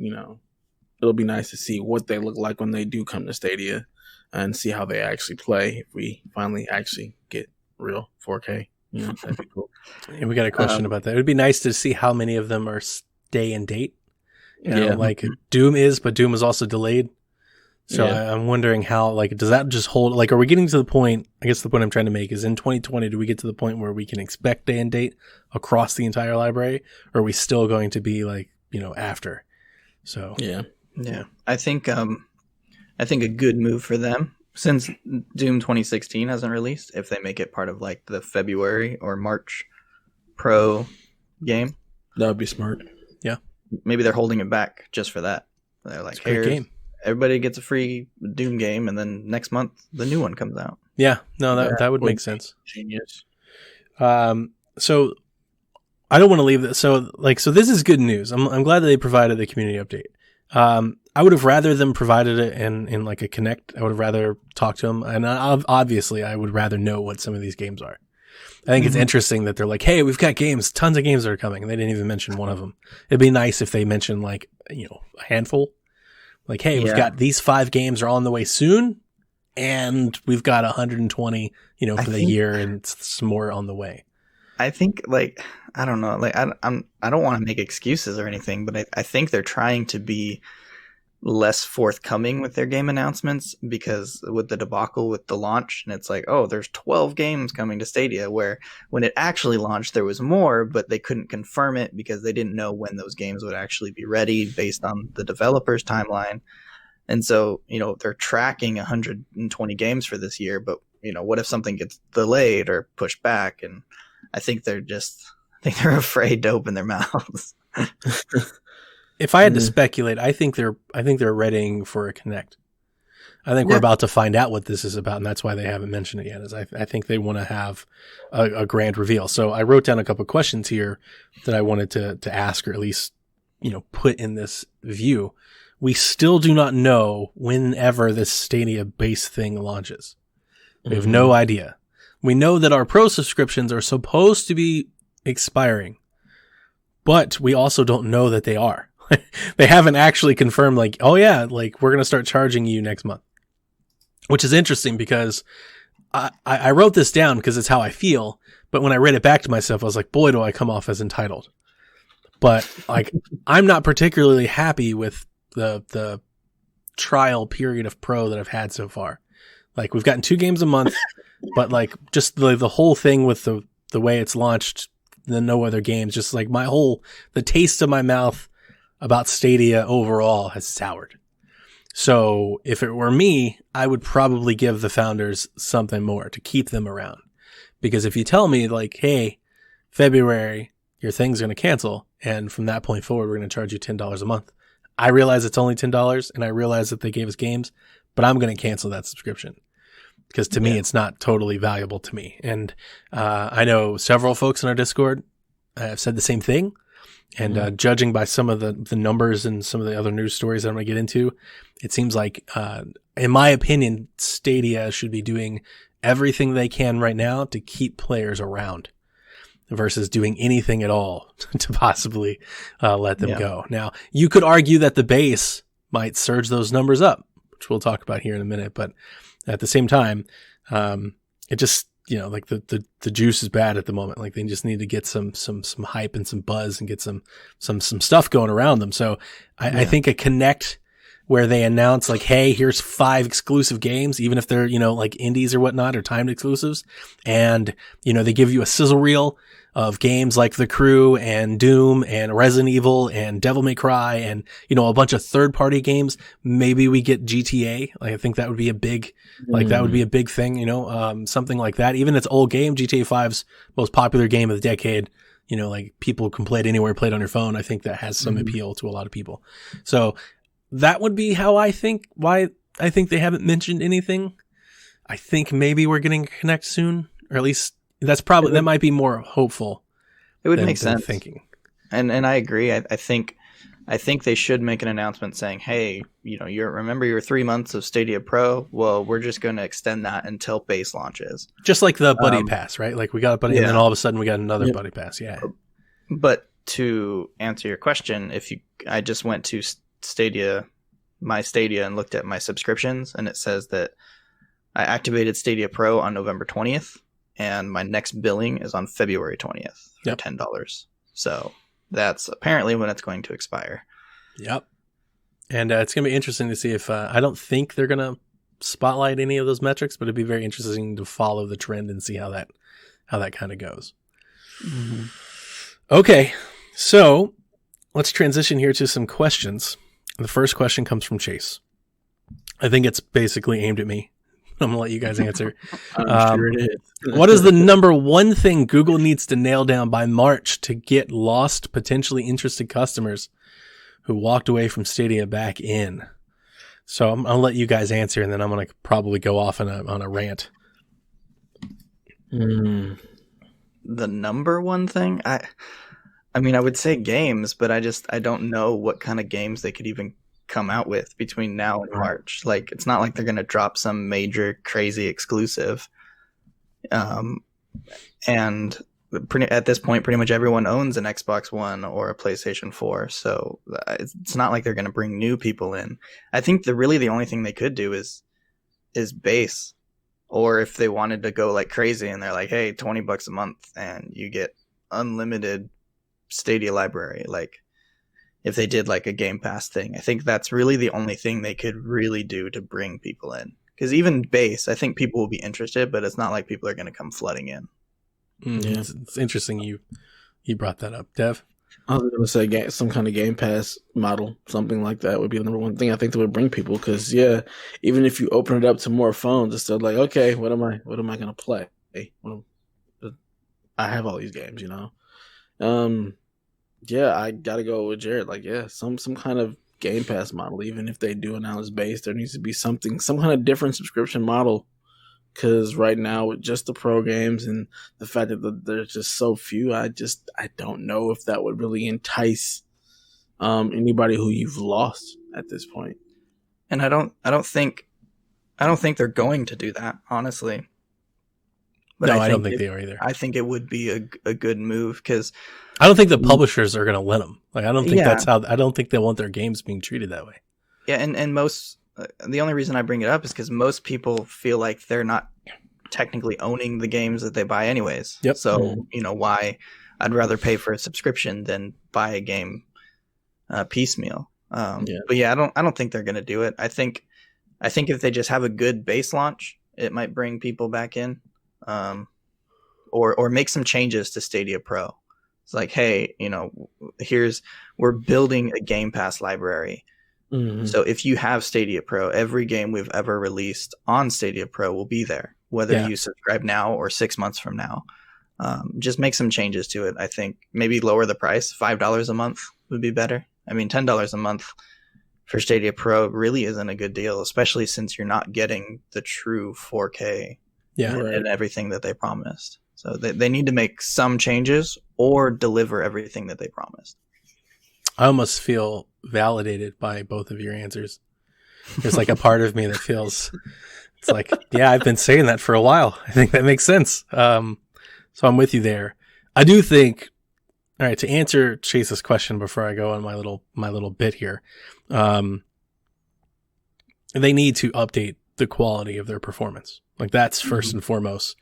Speaker 4: It'll be nice to see what they look like when they do come to Stadia and see how they actually play. If we finally actually get real 4K, that'd be cool.
Speaker 2: And we got a question about that. It would be nice to see how many of them are stay and date. Like Doom is, but Doom is also delayed. So I'm wondering how, does that just hold? Are we getting to the point? I guess the point I'm trying to make is, in 2020, do we get to the point where we can expect day and date across the entire library, or are we still going to be after? So
Speaker 3: yeah. I think a good move for them, since Doom 2016 hasn't released, if they make it part of the February or March Pro game,
Speaker 4: that would be smart.
Speaker 2: Yeah,
Speaker 3: maybe they're holding it back just for that. They're like,
Speaker 2: "Hey, game.
Speaker 3: Everybody gets a free Doom game, and then next month the new one comes out."
Speaker 2: Yeah, no, that would make sense.
Speaker 4: Genius.
Speaker 2: So I don't want to leave this. So this is good news. I'm glad that they provided the community update. I would have rather them provided it in a Connect. I would have rather talked to them, and obviously I would rather know what some of these games are. I think it's interesting that they're like, "Hey, we've got games, tons of games that are coming," and they didn't even mention one of them. It'd be nice if they mentioned a handful. Hey, we've got these 5 games are on the way soon, and we've got 120, for the year, and some more on the way.
Speaker 3: I think, I don't know, I don't want to make excuses or anything, but I think they're trying to be less forthcoming with their game announcements, because with the debacle with the launch, and it's there's 12 games coming to Stadia, where when it actually launched there was more, but they couldn't confirm it because they didn't know when those games would actually be ready based on the developer's timeline. And so they're tracking 120 games for this year, but what if something gets delayed or pushed back? And I think they're afraid to open their mouths.
Speaker 2: if I had to speculate, I think they're readying for a Connect. I think we're about to find out what this is about, and that's why they haven't mentioned it yet. Is I think they want to have a grand reveal. So I wrote down a couple of questions here that I wanted to ask, or at least put in this view. We still do not know whenever this Stadia base thing launches. We have no idea. We know that our Pro subscriptions are supposed to be expiring, but we also don't know that they are. They haven't actually confirmed, like, oh yeah, like we're going to start charging you next month. Which is interesting because I wrote this down because it's how I feel. But when I read it back to myself, I was like, boy, do I come off as entitled. But like, I'm not particularly happy with the trial period of Pro that I've had so far. Like, we've gotten 2 games a month, but like just the whole thing with the way it's launched, the no other games, just like the taste of my mouth about Stadia overall has soured. So if it were me, I would probably give the founders something more to keep them around. Because if you tell me like, hey, February, your thing's going to cancel, and from that point forward, we're going to charge you $10 a month. I realize it's only $10, and I realize that they gave us games, but I'm going to cancel that subscription. Because to me, it's not totally valuable to me. And I know several folks in our Discord have said the same thing. And judging by some of the numbers and some of the other news stories that I'm going to get into, it seems like, in my opinion, Stadia should be doing everything they can right now to keep players around versus doing anything at all to possibly let them go. Now, you could argue that the base might surge those numbers up, which we'll talk about here in a minute. But at the same time, it just, like the juice is bad at the moment. Like they just need to get some hype and some buzz and get some stuff going around them. So I think a Connect where they announce like, hey, here's 5 exclusive games, even if they're, like indies or whatnot or timed exclusives. And, they give you a sizzle reel of games like The Crew and Doom and Resident Evil and Devil May Cry and, a bunch of third party games. Maybe we get GTA. Like, I think that would be a big, that would be a big thing, something like that. Even its old game, GTA 5's most popular game of the decade, like people can play it anywhere, play it on your phone. I think that has some appeal to a lot of people. So that would be why I think they haven't mentioned anything. I think maybe we're getting Connect soon, or at least that might be more hopeful.
Speaker 3: It would make sense.
Speaker 2: Thinking.
Speaker 3: And I agree. I think they should make an announcement saying, hey, remember your 3 months of Stadia Pro? Well, we're just going to extend that until base launches.
Speaker 2: Just like the Buddy Pass, right? Like we got a Buddy and then all of a sudden we got another Buddy Pass. Yeah.
Speaker 3: But to answer your question, I just went to my Stadia and looked at my subscriptions, and it says that I activated Stadia Pro on November 20th, and my next billing is on February 20th for $10. So that's apparently when it's going to expire. Yep.
Speaker 2: And it's going to be interesting to see if I don't think they're going to spotlight any of those metrics, but it'd be very interesting to follow the trend and see how that kind of goes. Mm-hmm. Okay, so let's transition here to some questions. The first question comes from Chase. I think it's basically aimed at me. I'm going to let you guys answer.
Speaker 4: I'm sure it is.
Speaker 2: What is the number one thing Google needs to nail down by March to get lost, potentially interested customers who walked away from Stadia back in? So I'll let you guys answer, and then I'm going to probably go off on a rant.
Speaker 3: The number one thing? I mean, I would say games, but I don't know what kind of games they could even come out with between now and March. Like, it's not like they're going to drop some major crazy exclusive. And at this point, pretty much everyone owns an Xbox One or a PlayStation 4. So it's not like they're going to bring new people in. I think the only thing they could do is base. Or if they wanted to go like crazy and they're like, hey, $20 a month and you get unlimited Stadia library, like if they did like a Game Pass thing. I think that's really the only thing they could really do to bring people in, because even base, I think people will be interested, but it's not like people are going to come flooding in.
Speaker 2: Yeah, it's interesting you brought that up, Dev.
Speaker 4: I was going to say some kind of Game Pass model, something like that would be the number one thing I think that would bring people, because even if you open it up to more phones, it's still like, okay, what am I going to play? I have all these games, Yeah, I gotta go with Jared. Like, yeah, some kind of Game Pass model. Even if they do announce base, there needs to be some kind of different subscription model. Because right now, with just the pro games and the fact that there's just so few, I don't know if that would really entice anybody who you've lost at this point.
Speaker 3: And I don't think they're going to do that, honestly.
Speaker 2: But no, I don't think they are either.
Speaker 3: I think it would be a good move because
Speaker 2: I don't think the publishers are going to let them. Like, I don't think I don't think they want their games being treated that way.
Speaker 3: Yeah, and most the only reason I bring it up is because most people feel like they're not technically owning the games that they buy anyways.
Speaker 2: Yep.
Speaker 3: So why I'd rather pay for a subscription than buy a game piecemeal. But yeah, I don't think they're going to do it. I think if they just have a good base launch, it might bring people back in, or make some changes to Stadia Pro. It's like, hey, we're building a Game Pass library. Mm-hmm. So if you have Stadia Pro, every game we've ever released on Stadia Pro will be there, whether you subscribe now or 6 months from now. Just make some changes to it. I think maybe lower the price. $5 a month would be better. I mean, $10 a month for Stadia Pro really isn't a good deal, especially since you're not getting the true 4K and everything that they promised. So they need to make some changes or deliver everything that they promised.
Speaker 2: I almost feel validated by both of your answers. There's like a part of me that feels it's like, yeah, I've been saying that for a while. I think that makes sense. So I'm with you there. I do think, all right, to answer Chase's question before I go on my little bit here, they need to update the quality of their performance. Like, that's first and foremost.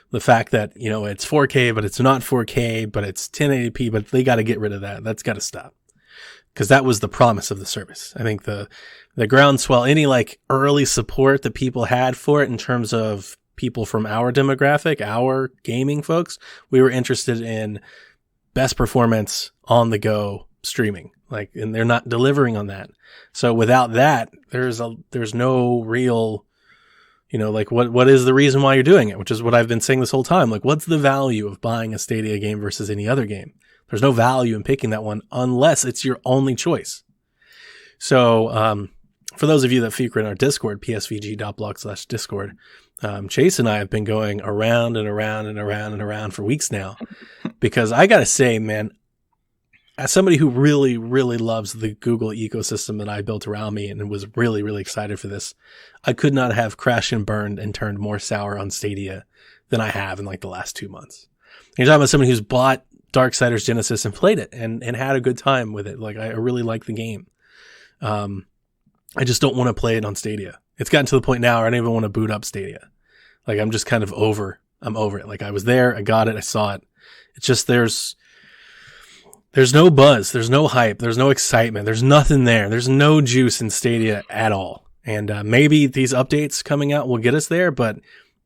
Speaker 2: The fact that, it's 4K, but it's not 4K, but it's 1080p, but they got to get rid of that. That's got to stop. Because that was the promise of the service. I think the groundswell, any like early support that people had for it in terms of people from our demographic, our gaming folks, we were interested in best performance on the go streaming. Like, and they're not delivering on that. So without that, there's no real, like what is the reason why you're doing it? Which is what I've been saying this whole time. Like, what's the value of buying a Stadia game versus any other game? There's no value in picking that one unless it's your only choice. So, for those of you that feature in our Discord, psvg.blog/discord, Chase and I have been going around and around and around and around for weeks now, because I gotta say, man, as somebody who really, really loves the Google ecosystem that I built around me and was really, really excited for this, I could not have crashed and burned and turned more sour on Stadia than I have in like the last 2 months. And you're talking about somebody who's bought Darksiders Genesis and played it and had a good time with it. Like, I really like the game. I just don't want to play it on Stadia. It's gotten to the point now where I don't even want to boot up Stadia. Like, I'm just kind of I'm over it. Like, I was there, I got it, I saw it. It's just, there's no buzz, there's no hype, there's no excitement, there's nothing there. There's no juice in Stadia at all. And maybe these updates coming out will get us there, but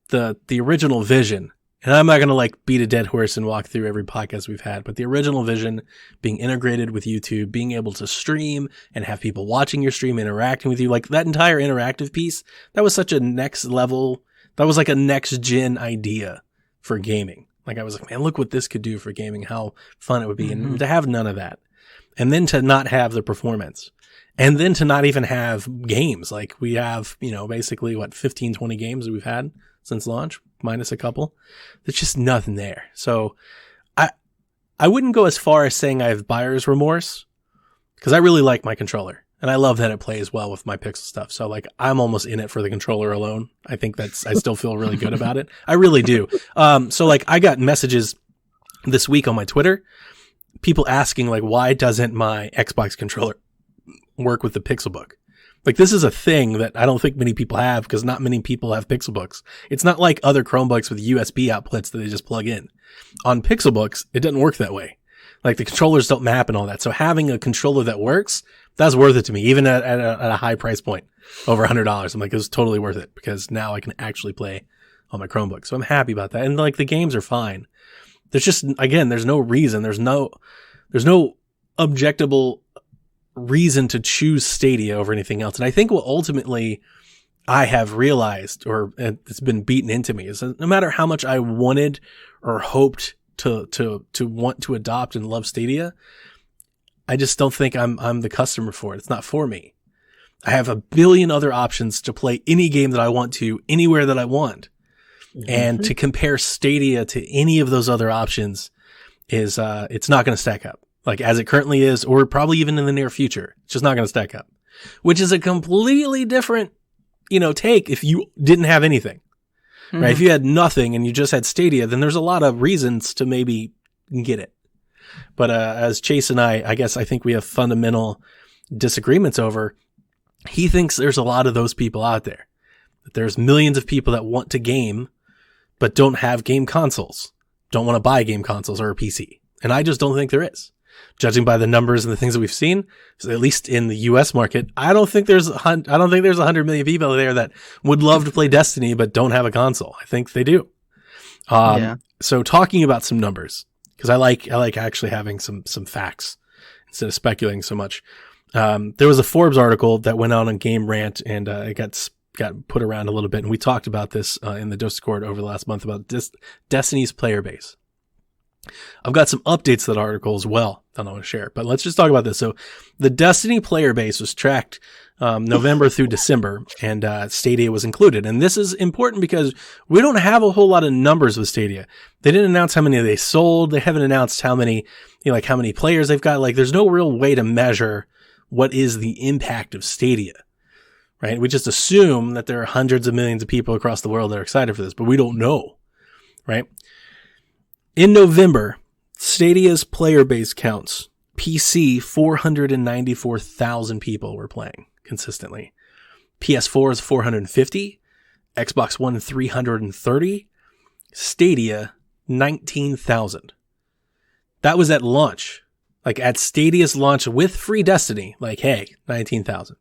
Speaker 2: the original vision, and I'm not going to like beat a dead horse and walk through every podcast we've had, but the original vision being integrated with YouTube, being able to stream and have people watching your stream, interacting with you, like that entire interactive piece, that was such a next level. That was like a next gen idea for gaming. Like, I was like, man, look what this could do for gaming, how fun it would be. Mm-hmm. And to have none of that, and then to not have the performance, and then to not even have games. Like, we have, basically 15, 20 games that we've had since launch, minus a couple. There's just nothing there. So I wouldn't go as far as saying I have buyer's remorse, because I really like my controller and I love that it plays well with my Pixel stuff. So like, I'm almost in it for the controller alone. I think I still feel really good about it. I really do. So like, I got messages this week on my Twitter, people asking like, why doesn't my Xbox controller work with the Pixelbook? Like, this is a thing that I don't think many people have, because not many people have Pixelbooks. It's not like other Chromebooks with USB outputs that they just plug in. On Pixelbooks, it doesn't work that way. Like, the controllers don't map and all that. So having a controller that works, that's worth it to me, even at a high price point, over $100. I'm like, it was totally worth it, because now I can actually play on my Chromebook. So I'm happy about that. And like, the games are fine. There's just, again, there's no reason. There's no objectable reason to choose Stadia over anything else. And I think what ultimately I have realized, or it's been beaten into me, is that no matter how much I wanted or hoped to want to adopt and love Stadia, I just don't think I'm the customer for it. It's not for me. I have a billion other options to play any game that I want to, anywhere that I want. Mm-hmm. And to compare Stadia to any of those other options is, it's not going to stack up. Like as it currently is, or probably even in the near future. It's just not going to stack up. Which is a completely different, take if you didn't have anything. Mm-hmm. Right? If you had nothing and you just had Stadia, then there's a lot of reasons to maybe get it. But as Chase and I think we have fundamental disagreements over, he thinks there's a lot of those people out there. That there's millions of people that want to game, but don't have game consoles, don't want to buy game consoles or a PC. And I just don't think there is. Judging by the numbers and the things that we've seen, at least in the US market, I don't think there's 100 million people there that would love to play Destiny, but don't have a console. I think they do. So talking about some numbers, because I like actually having some facts instead of speculating so much. There was a Forbes article that went out on Game Rant, and it got put around a little bit, and we talked about this in the Discord over the last month about Destiny's player base. I've got some updates to that article as well that I want to share, but let's just talk about this. So the Destiny player base was tracked November through December, and Stadia was included. And this is important because we don't have a whole lot of numbers with Stadia. They didn't announce how many they sold. They haven't announced how many, how many players they've got. Like there's no real way to measure what is the impact of Stadia, right? We just assume that there are hundreds of millions of people across the world that are excited for this, but we don't know, right? In November, Stadia's player base counts. PC, 494,000 people were playing consistently. PS4 is 450. Xbox One, 330. Stadia, 19,000. That was at launch. Like at Stadia's launch with free Destiny. Like, hey, 19,000.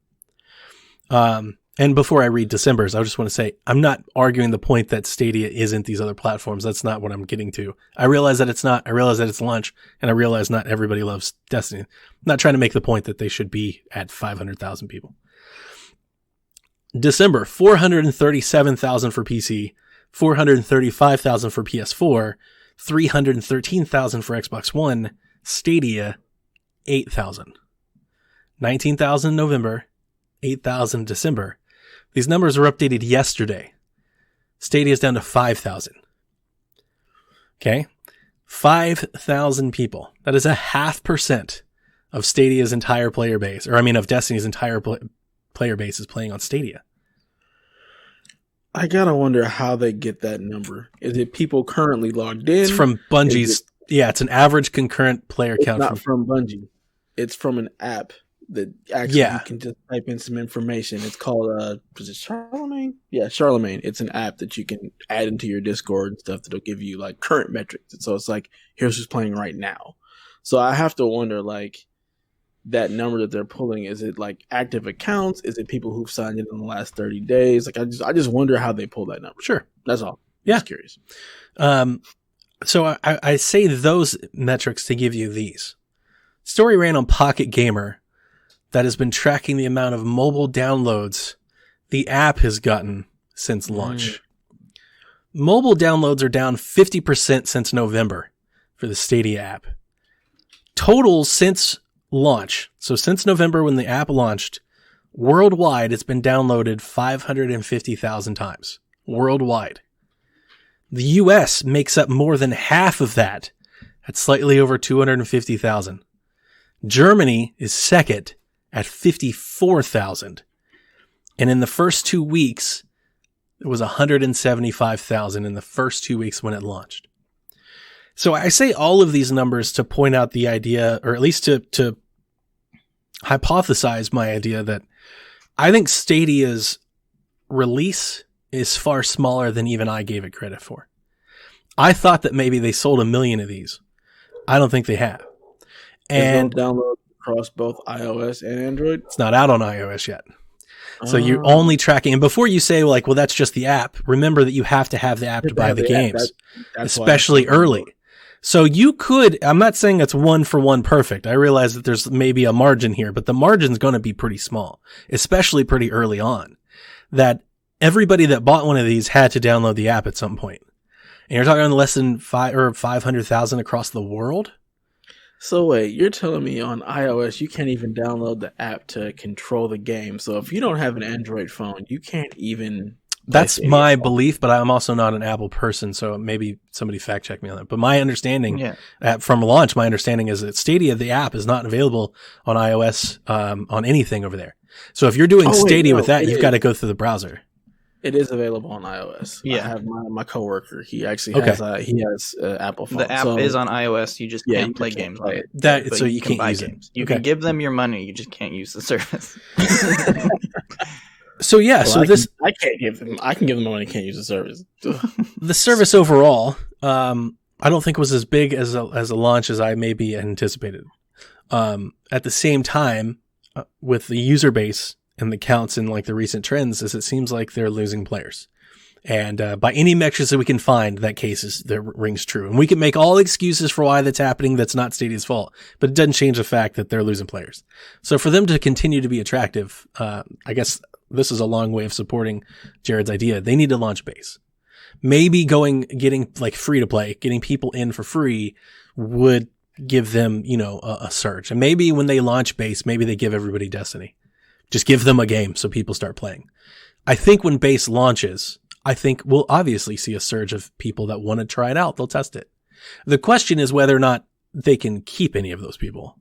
Speaker 2: And before I read December's, I just want to say, I'm not arguing the point that Stadia isn't these other platforms. That's not what I'm getting to. I realize that it's not. I realize that it's launch, and I realize not everybody loves Destiny. I'm not trying to make the point that they should be at 500,000 people. December, 437,000 for PC, 435,000 for PS4, 313,000 for Xbox One, Stadia, 8,000. 19,000 November, 8,000 December. These numbers were updated yesterday. Stadia is down to 5,000. Okay? 5,000 people. That is 0.5% of Stadia's entire player base. Of Destiny's entire player base is playing on Stadia.
Speaker 4: I gotta wonder how they get that number. Is it people currently logged in?
Speaker 2: It's from Bungie's. It's an average concurrent player count.
Speaker 4: It's not from Bungie. It's from an app that actually you can just type in some information. It's called, is it Charlemagne? Yeah, Charlemagne. It's an app that you can add into your Discord and stuff that'll give you like current metrics. And so it's like, here's who's playing right now. So I have to wonder, like, that number that they're pulling, is it like active accounts? Is it people who've signed in the last 30 days? Like, I just wonder how they pull that number.
Speaker 2: Sure.
Speaker 4: That's all.
Speaker 2: Yeah.
Speaker 4: Just curious.
Speaker 2: So I say those metrics to give you these. Story ran on Pocket Gamer that has been tracking the amount of mobile downloads the app has gotten since launch. Mobile downloads are down 50% since November for the Stadia app. Total since launch, so since November when the app launched, worldwide it's been downloaded 550,000 times. Worldwide. The US makes up more than half of that at slightly over 250,000. Germany is second at 54,000. And in the first 2 weeks, it was 175,000 in the first 2 weeks when it launched. So I say all of these numbers to point out the idea, or at least to hypothesize my idea that I think Stadia's release is far smaller than even I gave it credit for. I thought that maybe they sold 1 million of these. I don't think they have. And
Speaker 4: download across both iOS and Android?
Speaker 2: It's not out on iOS yet. So you're only tracking. And before you say, like, well, that's just the app, remember that you have to have the app to buy the games, especially early. So you could, I'm not saying it's 1-for-1 perfect. I realize that there's maybe a margin here, but the margin's going to be pretty small, especially pretty early on. That everybody that bought one of these had to download the app at some point. And you're talking less than 500,000 across the world.
Speaker 4: So wait, you're telling me on iOS you can't even download the app to control the game. So if you don't have an Android phone, you can't even.
Speaker 2: That's my belief, but I'm also not an Apple person, so maybe somebody fact check me on that. But my understanding from launch, my understanding is that Stadia, the app, is not available on iOS on anything over there. So if you're doing Stadia with that, you've got to go through the browser.
Speaker 4: It is available on iOS.
Speaker 3: Yeah,
Speaker 4: I have my coworker. He actually has Apple phone.
Speaker 3: The app is on iOS. You just can't play games on it.
Speaker 2: So you can't
Speaker 3: buy
Speaker 2: use
Speaker 3: games.
Speaker 2: it.
Speaker 3: You can give them your money. You just can't use the service.
Speaker 2: So I
Speaker 4: can't give them. I can give them money. Can't use the service.
Speaker 2: The service overall, I don't think was as big as a launch as I maybe anticipated. At the same time, with the user base and the counts and like the recent trends, is it seems like they're losing players. And by any metrics that we can find, that case rings true. And we can make all excuses for why that's happening. That's not Stadia's fault, but it doesn't change the fact that they're losing players. So for them to continue to be attractive, I guess this is a long way of supporting Jared's idea. They need to launch base. Maybe getting like free to play, getting people in for free would give them, a surge. And maybe when they launch base, maybe they give everybody Destiny. Just give them a game so people start playing. I think when base launches, I think we'll obviously see a surge of people that want to try it out. They'll test it. The question is whether or not they can keep any of those people.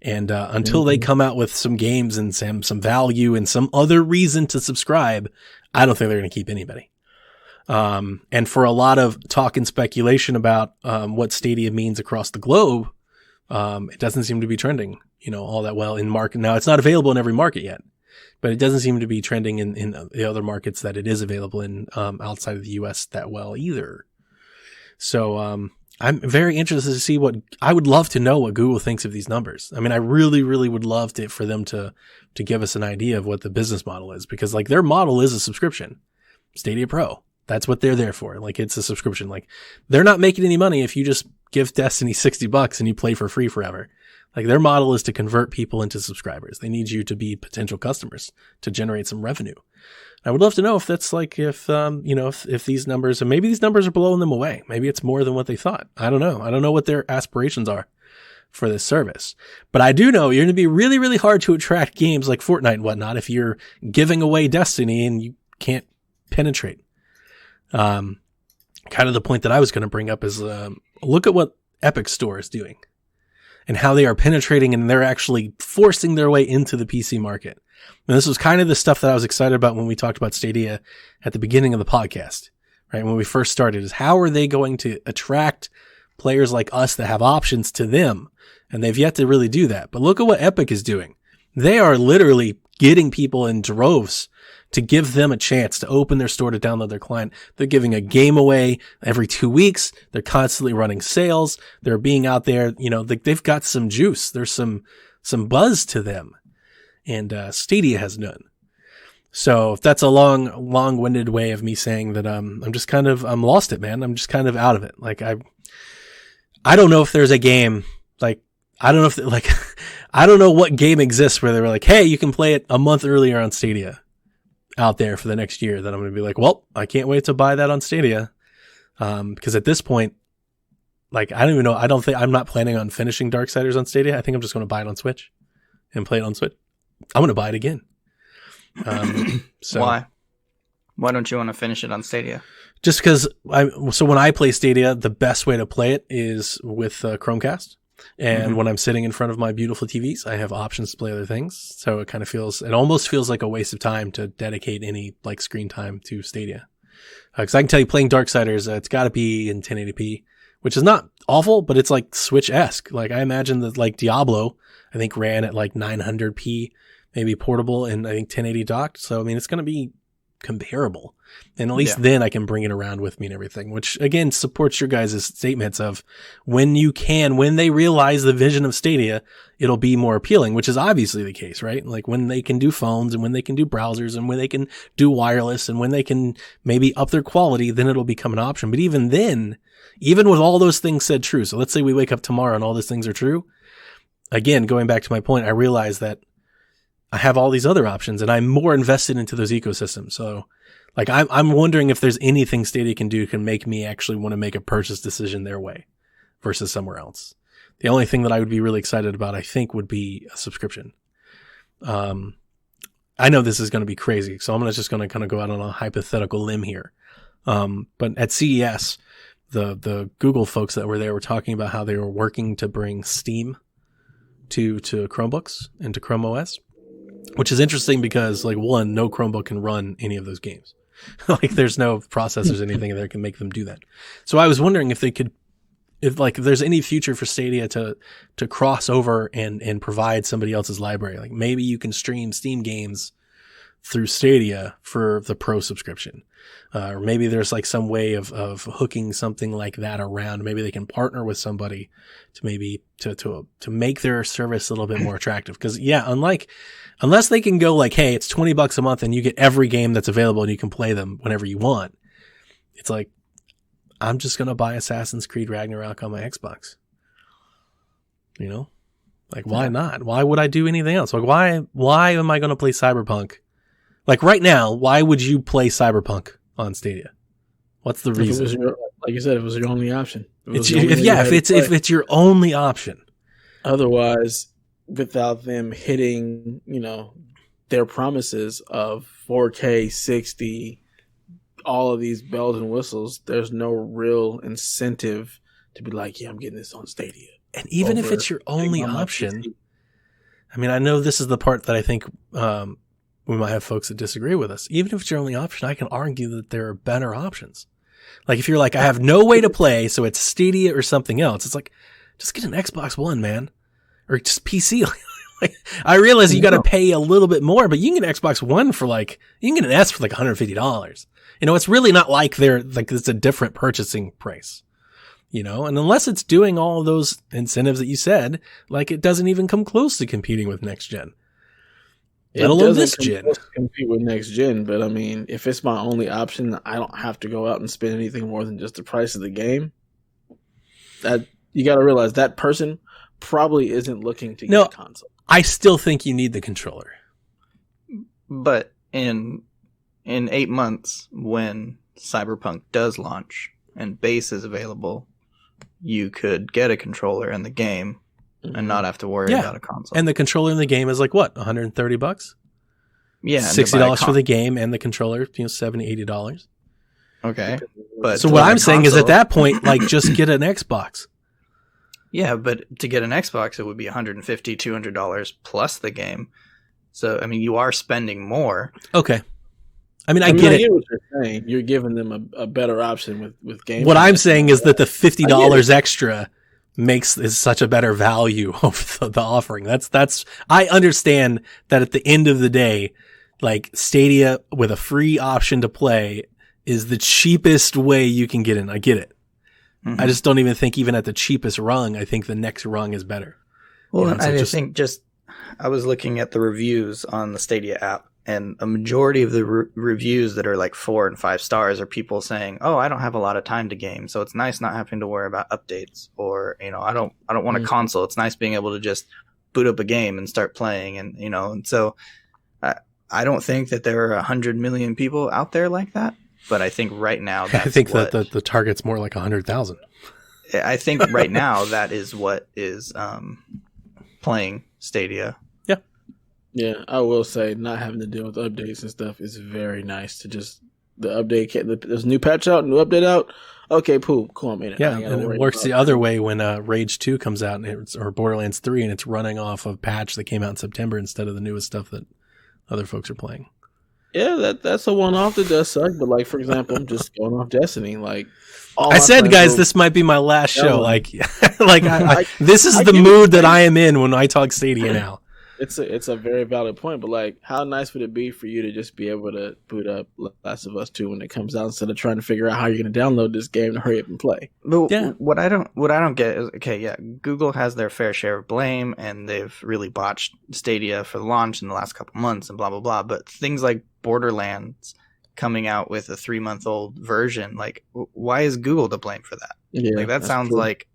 Speaker 2: And until they come out with some games and some value and some other reason to subscribe, I don't think they're going to keep anybody. And for a lot of talk and speculation about what Stadia means across the globe, it doesn't seem to be trending, all that well in market. Now, it's not available in every market yet, but it doesn't seem to be trending in the other markets that it is available in outside of the US that well either. So I'm very interested to see I would love to know what Google thinks of these numbers. I mean, I really, really would love for them to give us an idea of what the business model is, because like their model is a subscription. Stadia Pro. That's what they're there for. Like it's a subscription. Like they're not making any money if you just give Destiny $60 and you play for free forever. Like their model is to convert people into subscribers. They need you to be potential customers to generate some revenue. I would love to know if that's like, if these numbers, and maybe these numbers are blowing them away. Maybe it's more than what they thought. I don't know. I don't know what their aspirations are for this service, but I do know you're going to be really, really hard to attract games like Fortnite and whatnot if you're giving away Destiny and you can't penetrate. Kind of the point that I was going to bring up is, look at what Epic Store is doing and how they are penetrating, and they're actually forcing their way into the PC market. And this was kind of the stuff that I was excited about when we talked about Stadia at the beginning of the podcast, right? When we first started, is how are they going to attract players like us that have options to them? And they've yet to really do that. But look at what Epic is doing. They are literally getting people in droves to give them a chance to open their store to download their client. They're giving a game away every 2 weeks. They're constantly running sales. They're being out there, they've got some juice. There's some buzz to them. And Stadia has none. So if that's a long-winded way of me saying that I'm lost it, man. I'm just kind of out of it. Like I don't know if there's a game, like I don't know if I don't know what game exists where they were like, hey, you can play it a month earlier on Stadia out there for the next year, that I'm going to be like, well, I can't wait to buy that on Stadia. Because at this point, like, I don't even know. I'm not planning on finishing Darksiders on Stadia. I think I'm just going to buy it on Switch and play it on Switch. I'm going to buy it again. So
Speaker 3: why don't you want to finish it on Stadia?
Speaker 2: Just because so when I play Stadia, the best way to play it is with Chromecast. And when I'm sitting in front of my beautiful TVs, I have options to play other things. So it almost feels like a waste of time to dedicate any like screen time to Stadia. Cause I can tell you playing Darksiders, it's gotta be in 1080p, which is not awful, but it's like Switch-esque. Like I imagine that like Diablo, I think ran at like 900p, maybe portable, and I think 1080 docked. So, I mean, it's going to be comparable. And at least then I can bring it around with me and everything, which again supports your guys' statements of when they realize the vision of Stadia, it'll be more appealing, which is obviously the case, right? Like when they can do phones and when they can do browsers and when they can do wireless and when they can maybe up their quality, then it'll become an option. But even then, even with all those things said true, so let's say we wake up tomorrow and all those things are true. Again, going back to my point, I realize that I have all these other options and I'm more invested into those ecosystems. So like I'm wondering if there's anything Stadia can do can make me actually want to make a purchase decision their way versus somewhere else. The only thing that I would be really excited about, I think, would be a subscription. I know this is going to be crazy, so I'm just going to kind of go out on a hypothetical limb here. But at CES, the Google folks that were there were talking about how they were working to bring Steam to Chromebooks and to Chrome OS, which is interesting because, like, one, no Chromebook can run any of those games. Like, there's no processors, anything that can make them do that. So I was wondering if there's any future for Stadia to cross over and provide somebody else's library. Like, maybe you can stream Steam games through Stadia for the pro subscription. Or maybe there's like some way of hooking something like that around. Maybe they can partner with somebody to maybe to make their service a little bit more attractive. Cause yeah, unless they can go like, hey, it's $20 a month and you get every game that's available and you can play them whenever you want. It's like, I'm just going to buy Assassin's Creed Ragnarok on my Xbox. You know, like, why not? Why would I do anything else? Like, why am I going to play Cyberpunk? Like right now, why would you play Cyberpunk on Stadia? What's the reason?
Speaker 4: Like you said, it was your only option.
Speaker 2: If it's your only option.
Speaker 4: Otherwise, without them hitting, their promises of 4K 60, all of these bells and whistles, there's no real incentive to be like, yeah, I'm getting this on Stadia.
Speaker 2: And even if it's your only option, I mean, I know this is the part that I think we might have folks that disagree with us. Even if it's your only option, I can argue that there are better options. Like if you're like, I have no way to play, so it's Stadia or something else. It's like, just get an Xbox One, man, or just PC. Like, I realize you got to pay a little bit more, but you can get an Xbox One for you can get an S for like $150. It's really not like it's a different purchasing price, and unless it's doing all of those incentives that you said, like it doesn't even come close to competing with next gen. Let alone this gen.
Speaker 4: Compete with next gen, but I mean, if it's my only option, I don't have to go out and spend anything more than just the price of the game. That you got to realize that person probably isn't looking to get a console.
Speaker 2: I still think you need the controller.
Speaker 3: But in 8 months, when Cyberpunk does launch and base is available, you could get a controller in the game and not have to worry about a console.
Speaker 2: And the controller in the game is like what, $130?
Speaker 3: Yeah,
Speaker 2: $60 for the game and the controller, $70, $80.
Speaker 3: Okay, but
Speaker 2: so what I'm saying is, at that point, like, just get an Xbox.
Speaker 3: Yeah, but to get an Xbox, it would be $150, $200 plus the game. So I mean, you are spending more.
Speaker 2: Okay. I get it.
Speaker 4: I get what you're saying. You're giving them a better option with games.
Speaker 2: What I'm saying is that the $50 extra is such a better value of the offering. I understand that at the end of the day, like, Stadia with a free option to play is the cheapest way you can get in. I get it. Mm-hmm. I just don't even think even at the cheapest rung, I think the next rung is better.
Speaker 3: Well, I was looking at the reviews on the Stadia app, and a majority of the reviews that are like 4 and 5 stars are people saying, "Oh, I don't have a lot of time to game, so it's nice not having to worry about updates," or I don't want a console. It's nice being able to just boot up a game and start playing, and so I don't think that there are 100 million people out there like that, but I think right now
Speaker 2: I think that the target's more like 100,000.
Speaker 3: I think right now that is what is playing Stadia.
Speaker 4: Yeah, I will say not having to deal with updates and stuff is very nice. To just the update, there's a new patch out, new update out. Okay, cool, man.
Speaker 2: Yeah, and it works the other way when Rage 2 comes out, or Borderlands 3, and it's running off of patch that came out in September instead of the newest stuff that other folks are playing.
Speaker 4: Yeah, that's a one-off that does suck. But like, for example, I'm just going off Destiny. Like,
Speaker 2: I said, guys, this might be my last show. Like, this is the mood that I am in when I talk Stadia now.
Speaker 4: It's a very valid point, but like, how nice would it be for you to just be able to boot up Last of Us 2 when it comes out, instead of trying to figure out how you're going to download this game to hurry up and play?
Speaker 3: But yeah. What I don't get is, okay, yeah, Google has their fair share of blame, and they've really botched Stadia for the launch in the last couple months and blah blah blah. But things like Borderlands coming out with a 3-month-old version, like, why is Google to blame for that?
Speaker 4: Yeah,
Speaker 3: like, that sounds like